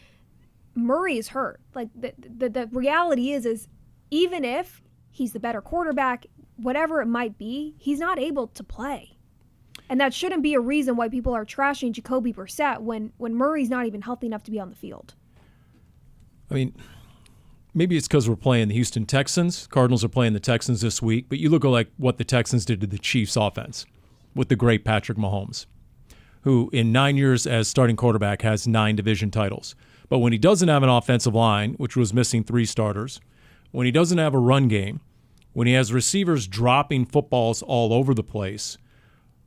Murray is hurt. Like the reality is even if he's the better quarterback, whatever it might be, he's not able to play. And that shouldn't be a reason why people are trashing Jacoby Brissett when Murray's not even healthy enough to be on the field. I mean, maybe it's because we're playing the Houston Texans. Cardinals are playing the Texans this week. But you look at like what the Texans did to the Chiefs offense with the great Patrick Mahomes, who in 9 years as starting quarterback has 9 division titles. But when he doesn't have an offensive line, which was missing 3 starters, when he doesn't have a run game, when he has receivers dropping footballs all over the place,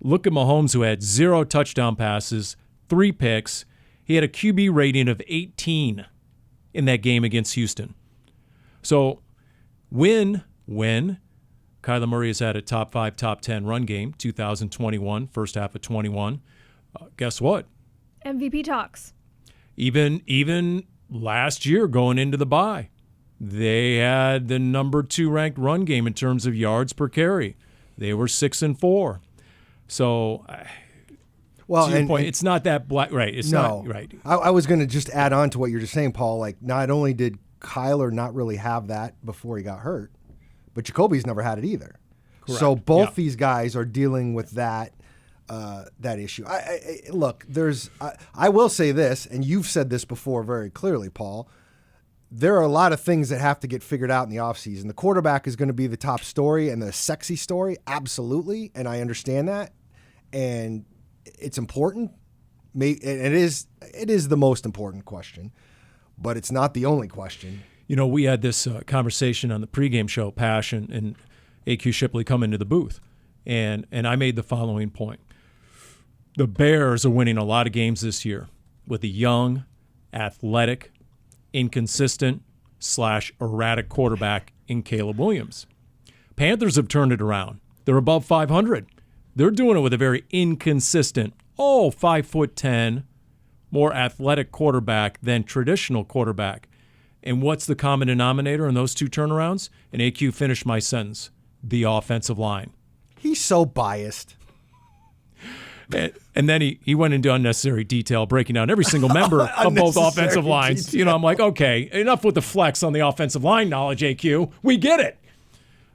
look at Mahomes, who had 0 touchdown passes, 3 picks. He had a QB rating of 18 in that game against Houston. So when Kyler Murray has had a top 5, top 10 run game, 2021, first half of 21, guess what? MVP talks. Even last year going into the bye, they had the number 2 ranked run game in terms of yards per carry. They were 6-4. So, well, to your point, it's not that black, right? It's no, not right. I was going to just add on to what you're just saying, Paul. Like, not only did Kyler not really have that before he got hurt, but Jacoby's never had it either. Correct. So both these guys are dealing with that issue. Look, I will say this, and you've said this before very clearly, Paul. There are a lot of things that have to get figured out in the offseason. The quarterback is going to be the top story and the sexy story, absolutely, and I understand that. And it's important. It is the most important question, but it's not the only question. You know, we had this conversation on the pregame show, Pash and AQ Shipley come into the booth, and I made the following point. The Bears are winning a lot of games this year with a young, athletic, inconsistent / erratic quarterback in Caleb Williams. Panthers have turned it around. They're above 500. They're doing it with a very inconsistent, 5'10", more athletic quarterback than traditional quarterback. And what's the common denominator in those two turnarounds? And AQ, finish my sentence. The offensive line. He's so biased. And then he went into unnecessary detail, breaking down every single member of both offensive lines. Detail. I'm like, okay, enough with the flex on the offensive line knowledge, AQ. We get it.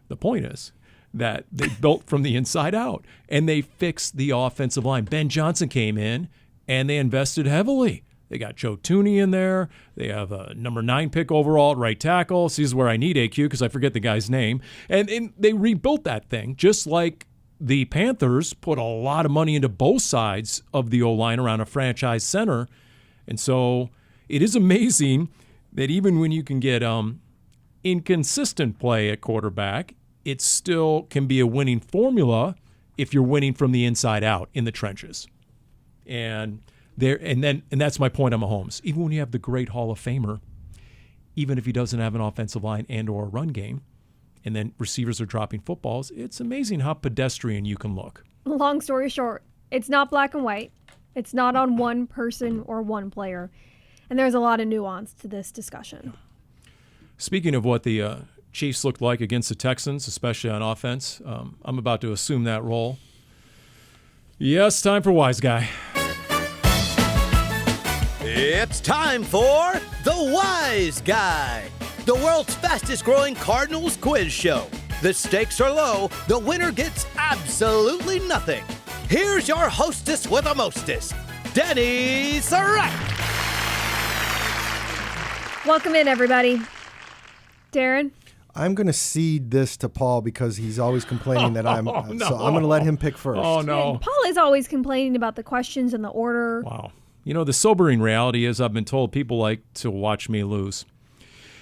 The point is that they built from the inside out, and they fixed the offensive line. Ben Johnson came in, and they invested heavily. They got Joe Tooney in there. They have a number 9 pick overall at right tackle. See, this is where I need AQ because I forget the guy's name. And they rebuilt that thing, just like the Panthers put a lot of money into both sides of the O-line around a franchise center. And so it is amazing that even when you can get inconsistent play at quarterback, it still can be a winning formula if you're winning from the inside out in the trenches. And that's my point on Mahomes. Even when you have the great Hall of Famer, even if he doesn't have an offensive line and or a run game, and then receivers are dropping footballs, it's amazing how pedestrian you can look. Long story short, it's not black and white. It's not on one person or one player. And there's a lot of nuance to this discussion. Speaking of what the Chiefs looked like against the Texans, especially on offense, I'm about to assume that role. Yes, time for Wise Guy. It's time for The Wise Guy, the world's fastest growing Cardinals quiz show. The stakes are low, the winner gets absolutely nothing. Here's your hostess with the mostest, Dani Sureck. Welcome in, everybody. Darren? I'm going to cede this to Paul because he's always complaining that I'm... no. So I'm going to let him pick first. Oh, no. Paul is always complaining about the questions and the order. Wow. You know, the sobering reality is I've been told people like to watch me lose.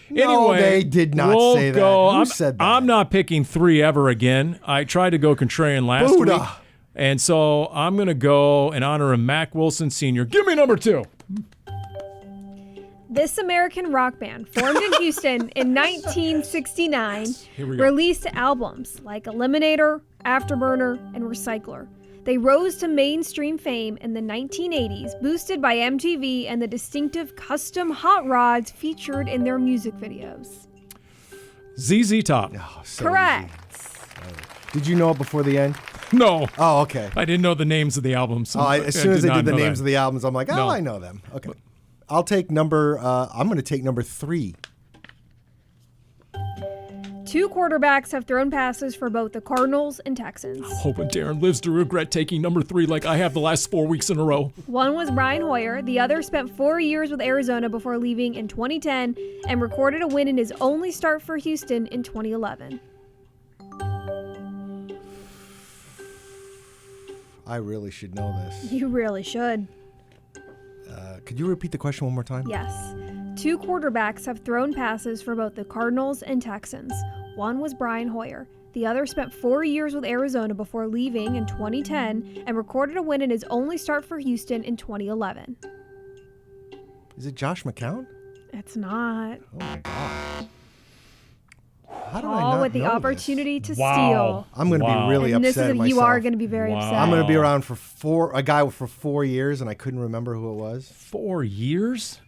No, Anyway, they did not we'll say that. go. Who said that? I'm not picking 3 ever again. I tried to go contrarian last Buddha. week. And so I'm going to go in honor of Mac Wilson Sr. Give me number 2. This American rock band, formed in Houston in 1969, Here we go. released albums like Eliminator, Afterburner, and Recycler. They rose to mainstream fame in the 1980s, boosted by MTV and the distinctive custom hot rods featured in their music videos. ZZ Top. Oh, so Correct. easy. Did you know it before the end? No. Oh, okay. I didn't know the names of the albums. As soon as they did the names of the the albums, I'm like, oh, No. I know them. Okay. I'll take I'm going to take number 3. 2 quarterbacks have thrown passes for both the Cardinals and Texans. Hoping Darren lives to regret taking number 3 like I have the last 4 weeks in a row. One was Brian Hoyer. The other spent 4 years with Arizona before leaving in 2010 and recorded a win in his only start for Houston in 2011. I really should know this. You really should. Could you repeat the question one more time? Yes. 2 quarterbacks have thrown passes for both the Cardinals and Texans. One was Brian Hoyer. The other spent 4 years with Arizona before leaving in 2010 and recorded a win in his only start for Houston in 2011. Is it Josh McCown? It's not. Oh, my God. How did I All not with the know opportunity to Wow. steal. I'm going to Wow. be really And upset this at is myself. you are going to be very Wow. upset. I'm going to be around for a guy for 4 years, and I couldn't remember who it was. 4 years?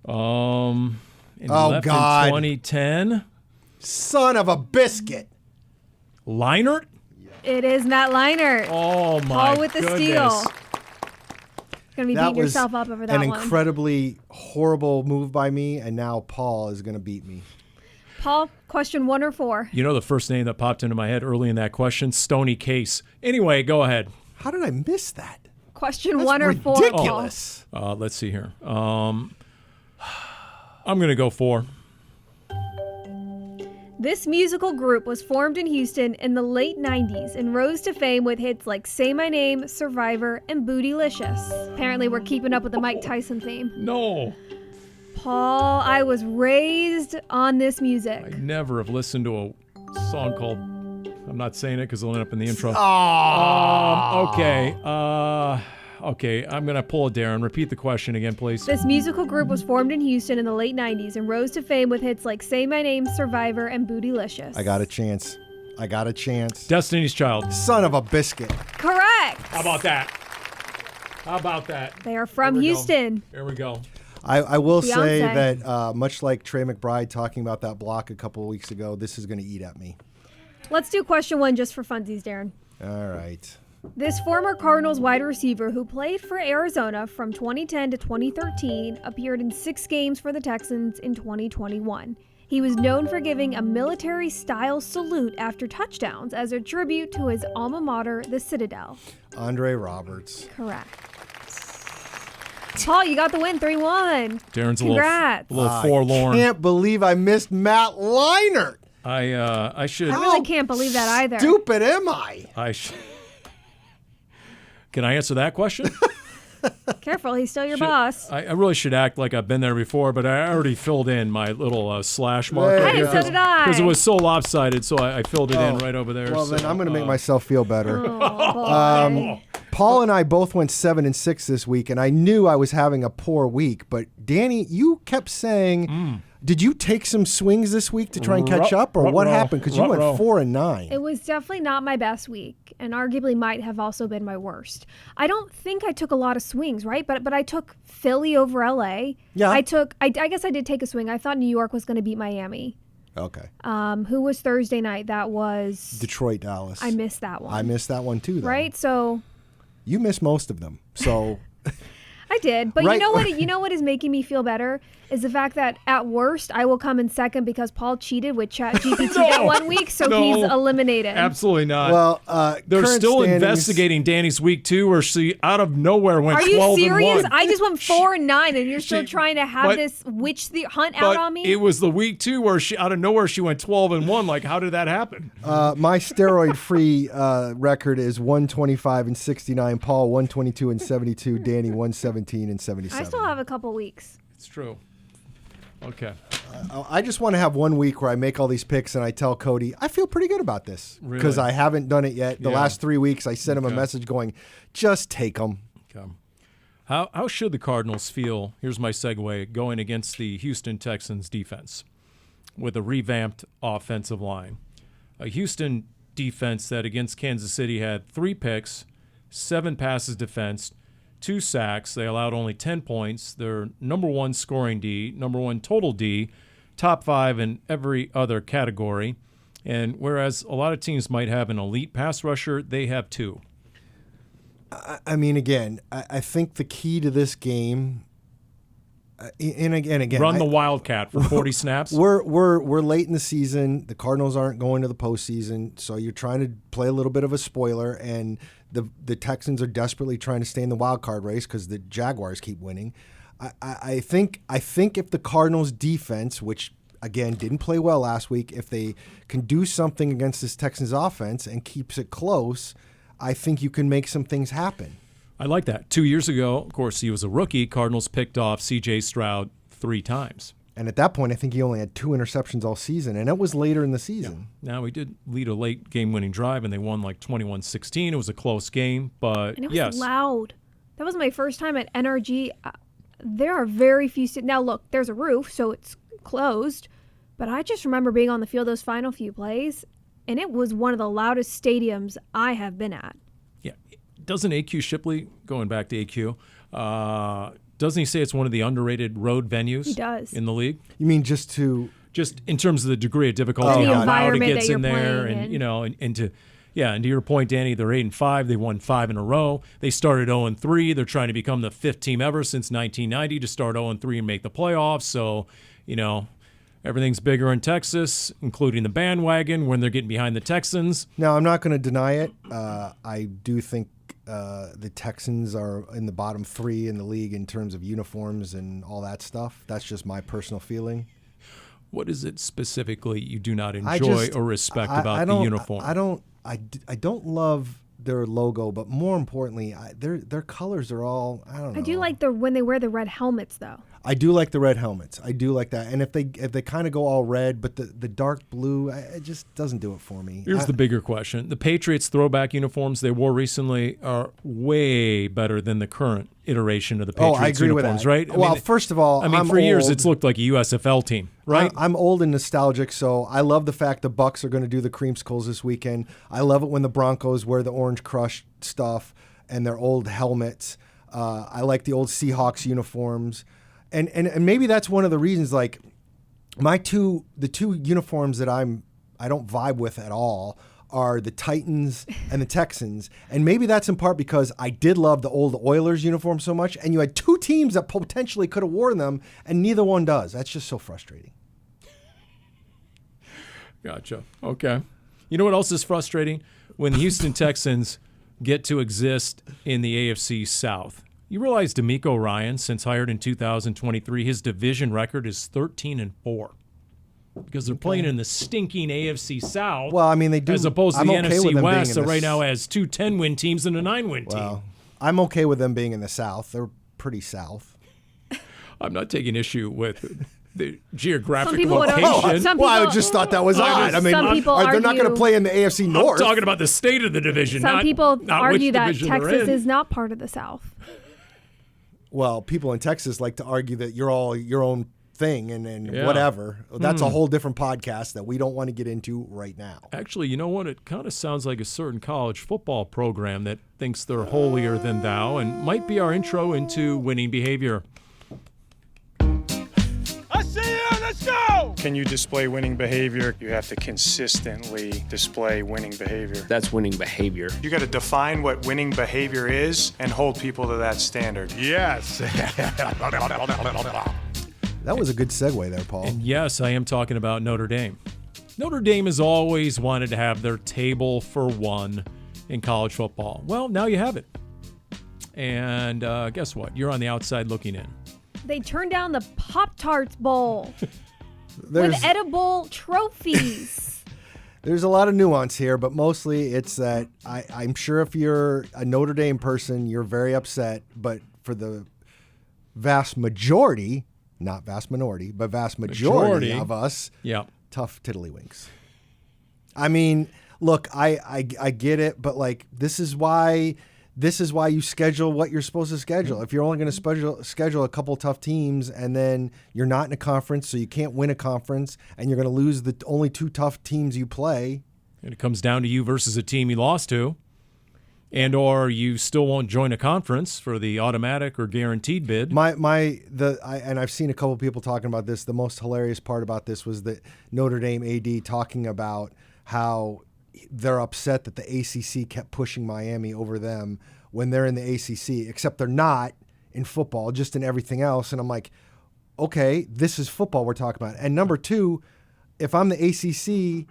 And he Oh, left God. in 2010. Son of a biscuit. Leinart? It is Matt Leinart. Oh, my Paul with the goodness. steal. Going to be That beating was yourself up over that an one. incredibly horrible move by me, and now Paul is going to beat me. Paul, question 1 or 4? You know the first name that popped into my head early in that question? Stony Case. Anyway, go ahead. How did I miss that? Question That's 1 or 4. ridiculous. Let's see here. I'm going to go 4. This musical group was formed in Houston in the late 90s and rose to fame with hits like Say My Name, Survivor, and Bootylicious. Apparently we're keeping up with the Mike Tyson theme. No. Paul, I was raised on this music. I never have listened to a song called I'm not saying it because it'll end up in the intro. Oh. Okay, I'm going to pull a Darren. Repeat the question again, please. This musical group was formed in Houston in the late 90s and rose to fame with hits like Say My Name, Survivor, and Bootylicious. I got a chance. Destiny's Child. Son of a biscuit. Correct. How about that? They are from Houston. Here we go. I will say Beyonce. that much like Trey McBride talking about that block a couple of weeks ago, this is going to eat at me. Let's do question 1 just for funsies, Darren. All right. This former Cardinals wide receiver who played for Arizona from 2010 to 2013 appeared in 6 games for the Texans in 2021. He was known for giving a military-style salute after touchdowns as a tribute to his alma mater, the Citadel. Andre Roberts. Correct. Paul, you got the win, 3-1. Darren's Congrats. a little forlorn. I can't believe I missed Matt Leinart. I should. I really can't believe that either. Stupid am I? Can I answer that question? Careful, he's still your boss. I really should act like I've been there before, but I already filled in my little slash marker. Hey, so did I. Because it was so lopsided, so I filled it in right over there. Well, so, then I'm going to make myself feel better. Oh, boy. Paul and I both went 7-6 this week, and I knew I was having a poor week. But Dani, you kept saying, did you take some swings this week to try and catch up, or what happened? Because you went 4-9. It was definitely not my best week, and arguably might have also been my worst. I don't think I took a lot of swings, right? But I took Philly over LA. Yeah. I guess I did take a swing. I thought New York was going to beat Miami. Okay. Who was Thursday night? That was Detroit, Dallas. I missed that one. I missed that one too, though. Right? So You missed most of them. So I did, but Right. you know what is making me feel better is the fact that at worst I will come in second because Paul cheated with ChatGPT that 1 week, so he's eliminated. Absolutely not. well, They're current still standings- investigating Danny's week 2, where she out of nowhere went Are you 12 serious? and 1. I just went 4-9, and you're still she- trying to have but- this witch hunt out But on me. it was the week 2 where she out of nowhere she went 12 and 1. Like, how did that happen? My steroid-free record is 125-69. Paul 122-72. Dani 117-77. I still have a couple weeks. It's true. Okay. I just want to have 1 week where I make all these picks and I tell Cody, I feel pretty good about this because Really? I haven't done it yet. The Yeah. last 3 weeks, I sent him a message going, just take them. Okay. How should the Cardinals feel? Here's my segue going against the Houston Texans defense with a revamped offensive line. A Houston defense that against Kansas City had 3 picks, 7 passes defensed, 2 sacks. They allowed only 10 points. They're number 1 scoring D, number 1 total D, top 5 in every other category. And whereas a lot of teams might have an elite pass rusher, they have 2. I mean, again, I think the key to this game, and again, Run the Wildcat for 40 snaps. We're late in the season. The Cardinals aren't going to the postseason, so you're trying to play a little bit of a spoiler. And the Texans are desperately trying to stay in the wild card race because the Jaguars keep winning. I think if the Cardinals defense, which again didn't play well last week, if they can do something against this Texans offense and keeps it close, I think you can make some things happen. I like that. 2 years ago, of course, he was a rookie. Cardinals picked off C.J. Stroud 3 times. And at that point, I think he only had 2 interceptions all season, and it was later in the season. Now, he did lead a late game-winning drive, and they won like 21-16. It was a close game, but And it was yes. loud. That was my first time at NRG. There are very few. Now, look, there's a roof, so it's closed. But I just remember being on the field those final few plays, and it was one of the loudest stadiums I have been at. Yeah. Doesn't AQ Shipley, going back to AQ, doesn't he say it's one of the underrated road venues He does. in the league? You mean just In terms of the degree of difficulty, And the how loud it environment gets that in you're there, playing and in. you know, and to your point, Dani, they're 8-5. They won 5 in a row. They started 0-3. They're trying to become the 5th team ever since 1990 to start 0-3 and make the playoffs. So, you know, everything's bigger in Texas, including the bandwagon when they're getting behind the Texans. Now, I'm not going to deny it. I do think the Texans are in the bottom 3 in the league in terms of uniforms and all that stuff. That's just my personal feeling. What is it specifically you do not enjoy or respect about the uniform? I don't love their logo, but more importantly, their colors are all, I don't know. I do like when they wear the red helmets, though. I do like the red helmets. I do like that. And if they kind of go all red, but the dark blue, it just doesn't do it for me. Here's the bigger question. The Patriots throwback uniforms they wore recently are way better than the current iteration of the Patriots I agree uniforms, with that. right? Well, first of all, for years it's looked like a USFL team, right? I'm old and nostalgic, so I love the fact the Bucks are going to do the creamsicles this weekend. I love it when the Broncos wear the Orange Crush stuff and their old helmets. I like the old Seahawks uniforms. And maybe that's one of the reasons, like, the two uniforms that I don't vibe with at all are the Titans and the Texans. And maybe that's in part because I did love the old Oilers uniform so much, and you had two teams that potentially could have worn them, and neither one does. That's just so frustrating. Gotcha. Okay. You know what else is frustrating? When the Houston Texans get to exist in the AFC South. You realize DeMeco Ryans, since hired in 2023, his division record is 13-4 because they're playing in the stinking AFC South. Well, I mean, they do. As opposed to the NFC West, that right now now has 2 10-win teams and a 9-win team. I'm okay with them being in the South. They're pretty South. I'm not taking issue with the geographic Some people would location. argue- I just thought that was odd. I mean, Some people they're not going to argue- play in the AFC North. I'm talking about the state of the division. Some not, people not argue which that division they're Texas in. is not part of the South. Well, people in Texas like to argue that you're all your own thing and Yeah. whatever. That's a whole different podcast that we don't want to get into right now. Actually, you know what? It kind of sounds like a certain college football program that thinks they're holier than thou and might be our intro into winning behavior. I see you, let's go! Can you display winning behavior? You have to consistently display winning behavior. That's winning behavior. You got to define what winning behavior is and hold people to that standard. Yes. That was a good segue there, Paul. And yes, I am talking about Notre Dame. Notre Dame has always wanted to have their table for one in college football. Well, now you have it. And guess what? You're on the outside looking in. They turned down the Pop-Tarts Bowl There's, with edible trophies. there's a lot of nuance here, but mostly it's that I'm sure if you're a Notre Dame person, you're very upset. But for the vast majority, not vast minority, but vast majority of us, Yeah. tough tiddlywinks. I mean, look, I get it, but like this is why you schedule what you're supposed to schedule. If you're only going to schedule a couple tough teams and then you're not in a conference, so you can't win a conference, and you're going to lose the only 2 tough teams you play. And it comes down to you versus a team you lost to. And or you still won't join a conference for the automatic or guaranteed bid. And I've seen a couple people talking about this. The most hilarious part about this was that Notre Dame AD talking about how they're upset that the ACC kept pushing Miami over them when they're in the ACC, except they're not in football, just in everything else. And I'm like, okay, this is football we're talking about. And number 2, if I'm the ACC,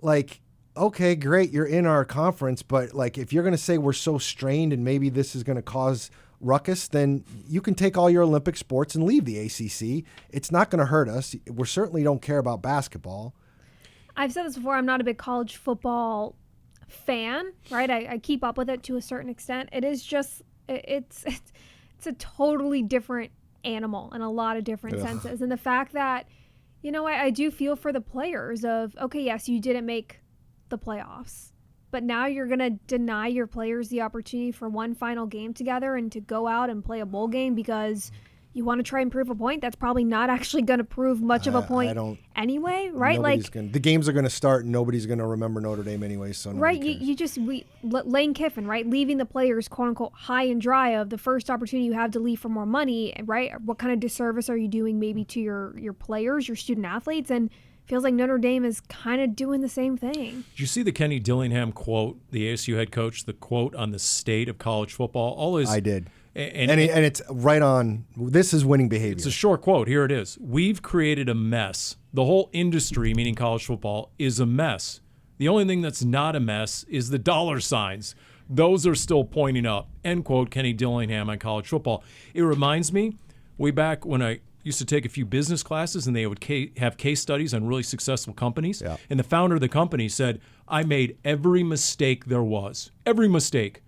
like, okay, great, you're in our conference, but like if you're going to say we're so strained and maybe this is going to cause ruckus, then you can take all your Olympic sports and leave the ACC. It's not going to hurt us. We certainly don't care about basketball. I've said this before, I'm not a big college football fan, right? I keep up with it to a certain extent. It is just, it's a totally different animal in a lot of different senses. And the fact that, you know, I do feel for the players of, okay, yes, you didn't make the playoffs, but now you're going to deny your players the opportunity for one final game together and to go out and play a bowl game because you want to try and prove a point that's probably not actually going to prove much of a point anyway, right? The games are going to start and nobody's going to remember Notre Dame anyway. So right, Lane Kiffin, right, leaving the players quote unquote high and dry of the first opportunity you have to leave for more money, right? What kind of disservice are you doing maybe to your players, your student athletes? And feels like Notre Dame is kind of doing the same thing. Did you see the Kenny Dillingham quote, the ASU head coach, the quote on the state of college football? I did. And it's right on. This is winning behavior. It's a short quote. Here it is. We've created a mess. The whole industry, meaning college football, is a mess. The only thing that's not a mess is the dollar signs. Those are still pointing up. End quote, Kenny Dillingham on college football. It reminds me, way back when I used to take a few business classes and they would have case studies on really successful companies. Yeah. And the founder of the company said, I made every mistake there was. Every mistake.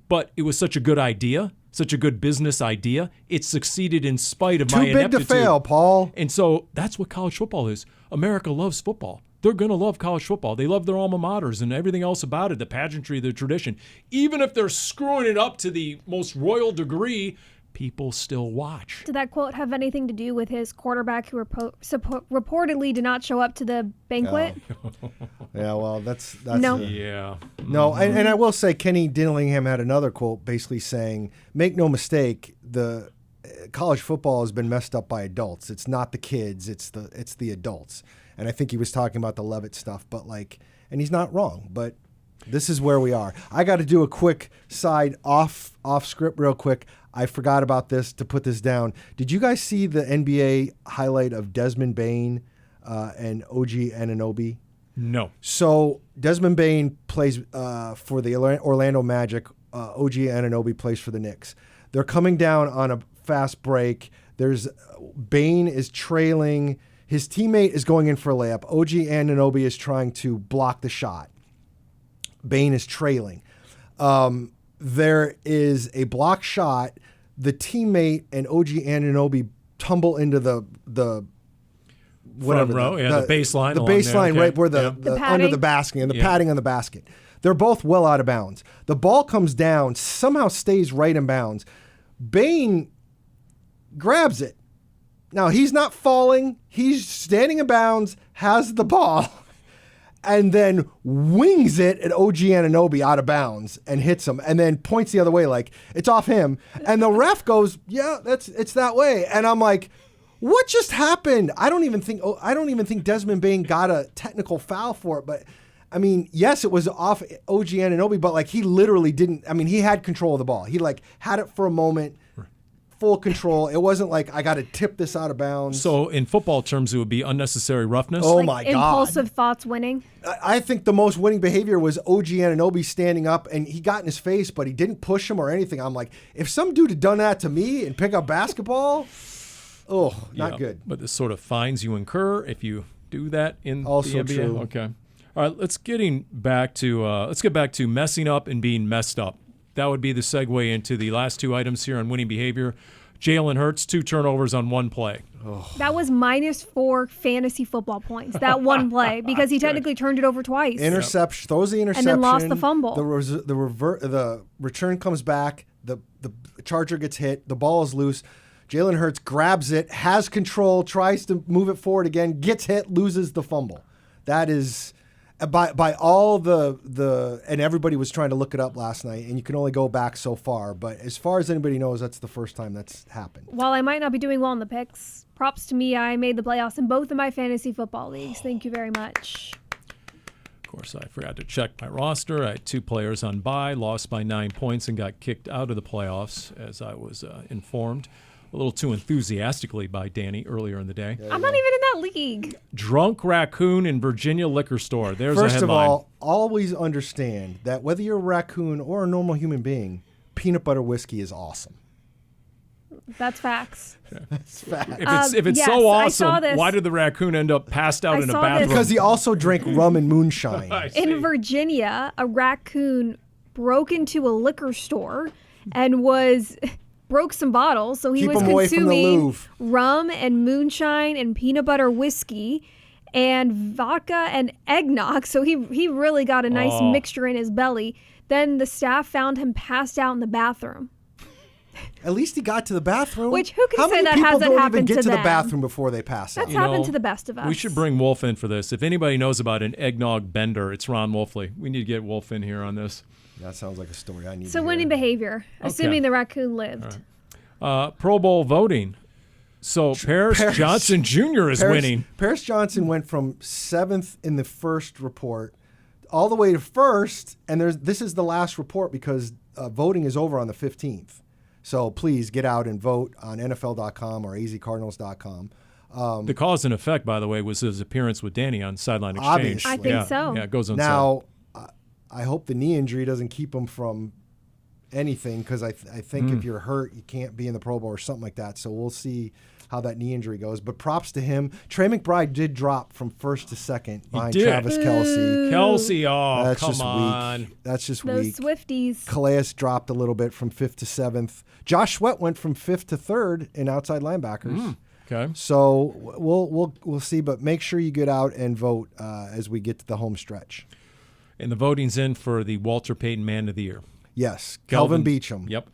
But it was such a good idea such a good business idea. It succeeded in spite of Too my big ineptitude. to fail, Paul. And so that's what college football is. America loves football. They're going to love college football. They love their alma maters and everything else about it, the pageantry, the tradition. Even if they're screwing it up to the most royal degree, people still watch. Did that quote have anything to do with his quarterback who reportedly did not show up to the banquet? Yeah, well, that's No. Yeah. No, and I will say Kenny Dillingham had another quote basically saying, make no mistake, the college football has been messed up by adults. It's not the kids, it's the adults. And I think he was talking about the Levitt stuff, but and he's not wrong, but this is where we are. I got to do a quick side off script real quick. I forgot about this to put this down. Did you guys see the NBA highlight of Desmond Bain and OG Anunoby? No. So Desmond Bain plays for the Orlando Magic. OG Anunoby plays for the Knicks. They're coming down on a fast break. Bain is trailing. His teammate is going in for a layup. OG Anunoby is trying to block the shot. Bain is trailing. There is a block shot. The teammate and OG Anunoby tumble into the whatever front row, the baseline. The along there, baseline, okay. right where The under padding. the basket and the Yeah. padding on the basket. They're both well out of bounds. The ball comes down, somehow stays right in bounds. Bain grabs it. Now he's not falling. He's standing in bounds, has the ball, and then wings it at OG Anunoby out of bounds and hits him, and then points the other way like it's off him. And the ref goes, "Yeah, it's that way." And I'm like, "What just happened?" I don't even think Desmond Bain got a technical foul for it, but I mean, yes, it was off OG Anunoby, but he literally didn't. I mean, he had control of the ball. He had it for a moment. Full control. It wasn't like I got to tip this out of bounds. So in football terms, it would be unnecessary roughness. Oh my God. Impulsive thoughts winning. I think the most winning behavior was OG Anunoby standing up, and he got in his face, but he didn't push him or anything. I'm like, if some dude had done that to me and pick up basketball, not Yeah, good. But the sort of fines you incur if you do that in Also the NBA. true. Okay. All right. Let's get back to messing up and being messed up. That would be the segue into the last two items here on winning behavior. Jalen Hurts, 2 turnovers on 1 play. That was -4 fantasy football points, that one play, because he technically turned it over twice. Interception, throws the interception. And then lost the fumble. The return comes back. The Charger gets hit. The ball is loose. Jalen Hurts grabs it, has control, tries to move it forward again, gets hit, loses the fumble. That is... By all and everybody was trying to look it up last night, and you can only go back so far. But as far as anybody knows, that's the first time that's happened. While I might not be doing well in the picks, props to me. I made the playoffs in both of my fantasy football leagues. Thank you very much. Of course, I forgot to check my roster. I had 2 players on bye, lost by 9 points, and got kicked out of the playoffs, as I was informed a little too enthusiastically by Dani earlier in the day. I'm not even in that league. Drunk raccoon in Virginia liquor store. There's a First of headline. all, always understand that whether you're a raccoon or a normal human being, peanut butter whiskey is awesome. That's facts. That's fact. If it's yes, so I saw awesome, this. why did the raccoon end up passed out I in a saw this. bathroom? Because he also drank rum and moonshine. I see. In Virginia, a raccoon broke into a liquor store and broke some bottles. So he Keep was him away from the consuming Louvre. rum and moonshine and peanut butter whiskey and vodka and eggnog. So he really got a nice Oh. mixture in his belly. Then the staff found him passed out in the bathroom. At least he got to the bathroom. Which, who can How say many that people hasn't don't even happened get to to the them? bathroom before they pass out? That's happened to the best of us. We should bring Wolf in for this. If anybody knows about an eggnog bender, it's Ron Wolfley. We need to get Wolf in here on this. That sounds like a story I need So to winning hear. behavior, assuming the raccoon lived. Pro Bowl voting. So Paris Johnson Jr. is winning. Paris Johnson went from 7th in the first report all the way to 1st, and this is the last report because voting is over on the 15th. So please get out and vote on NFL.com or azcardinals.com. The cause and effect, by the way, was his appearance with Dani on Sideline Exchange. Obviously. I think yeah, so. Yeah, it goes on. Now, I hope the knee injury doesn't keep him from anything because I think if you're hurt, you can't be in the Pro Bowl or something like that. So we'll see how that knee injury goes. But props to him. Trey McBride did drop from first to second behind did. Travis Kelce. Kelsey, oh, That's come just on. weak. That's just Those weak. Swifties. Calais dropped a little bit from 5th to 7th. Josh Sweat went from 5th to 3rd in outside linebackers. Okay. So we'll see, but make sure you get out and vote as we get to the home stretch. And the voting's in for the Walter Payton Man of the Year. Yes, Kelvin Beachum. Yep.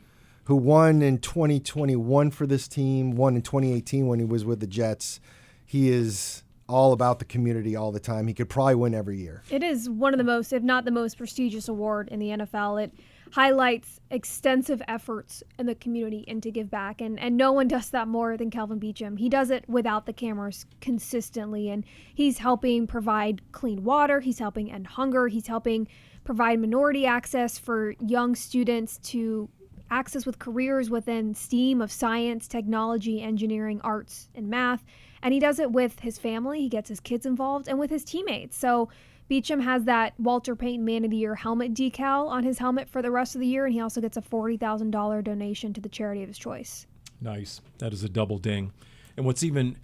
Who won in 2021 for this team, won in 2018 when he was with the Jets. He is all about the community all the time. He could probably win every year. It is one of the most, if not the most prestigious award in the NFL. It highlights extensive efforts in the community and to give back. And no one does that more than Kelvin Beachum. He does it without the cameras consistently. And he's helping provide clean water. He's helping end hunger. He's helping provide minority access for young students to access with careers within STEAM of science, technology, engineering, arts, and math. And he does it with his family. He gets his kids involved and with his teammates. So Beachum has that Walter Payton Man of the Year helmet decal on his helmet for the rest of the year, and he also gets a $40,000 donation to the charity of his choice. Nice. That is a double ding. And what's even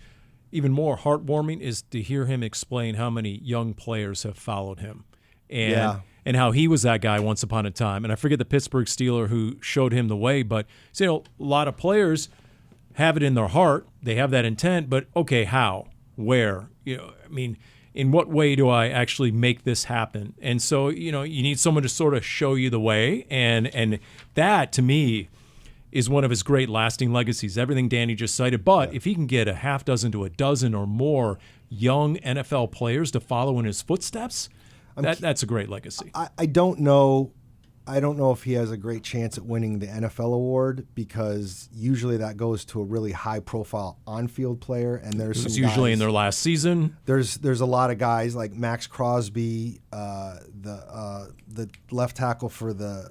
more heartwarming is to hear him explain how many young players have followed him. And how he was that guy once upon a time. And I forget the Pittsburgh Steeler who showed him the way, but a lot of players have it in their heart. They have that intent, but okay, how? Where? In what way do I actually make this happen? And so, you need someone to sort of show you the way. And that, to me, is one of his great lasting legacies. Everything Dani just cited. But if he can get a half dozen to a dozen or more young NFL players to follow in his footsteps, that's a great legacy. I don't know. I don't know if he has a great chance at winning the NFL award because usually that goes to a really high-profile on-field player, and there's some usually guys, in their last season. There's a lot of guys like Max Crosby, the left tackle for the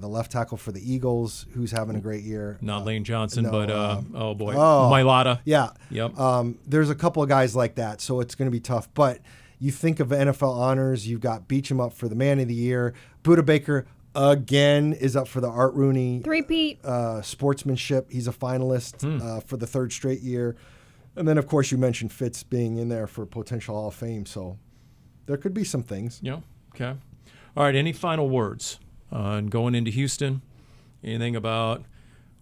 left tackle for the Eagles, who's having a great year. Not Lane Johnson, but Mailata. Mailata. Yep. There's a couple of guys like that, so it's going to be tough, but. You think of NFL honors, you've got Beachum up for the Man of the Year. Buda Baker, again, is up for the Art Rooney. Three-peat. Sportsmanship. He's a finalist for the 3rd straight year. And then, of course, you mentioned Fitz being in there for potential Hall of Fame. So there could be some things. Yeah, okay. All right, any final words on going into Houston? Anything about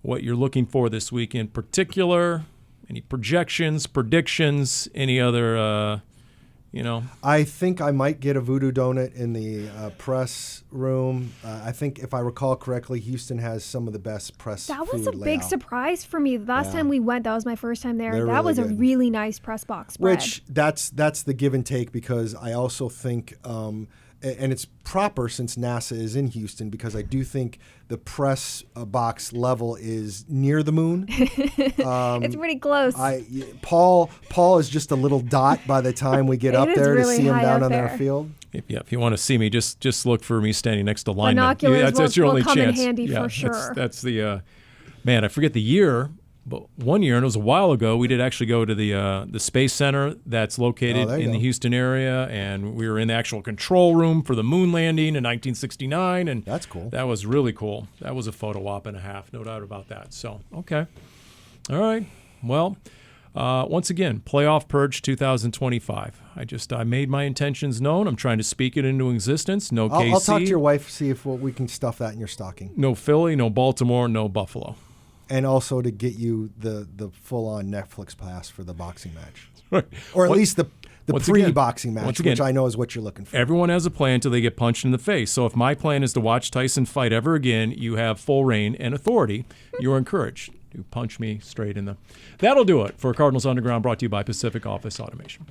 what you're looking for this week in particular? Any projections, predictions, any other... I think I might get a voodoo donut in the press room. I think, if I recall correctly, Houston has some of the best press That was food a big layout. surprise for me. The last time we went, that was my first time there. They're that really was a good. really nice press box spread. Which, that's the give and take, because I also think, and it's proper since NASA is in Houston, because I do think the press box level is near the moon. It's pretty close. Paul is just a little dot by the time we get up is there really to see him high down up on there. their field. If you want to see me, just look for me standing next to linemen. Binoculars That's your will only come in chance. handy for sure. That's the man. I forget the year, but one year, and it was a while ago, we did actually go to the Space Center that's located in the Houston area, and we were in the actual control room for the moon landing in 1969, and that's cool. That was really cool. That was a photo op and a half, no doubt about that. So, okay. All right. Well, once again, playoff purge 2025. I made my intentions known. I'm trying to speak it into existence. No KC. I'll talk to your wife, see if we can stuff that in your stocking. No Philly, no Baltimore, no Buffalo. And also to get you the full-on Netflix pass for the boxing match. Right. Or at least the once pre-boxing again, match, which I know is what you're looking for. Everyone has a plan until they get punched in the face. So if my plan is to watch Tyson fight ever again, you have full reign and authority. You're encouraged to punch me straight in the... That'll do it for Cardinals Underground, brought to you by Pacific Office Automation.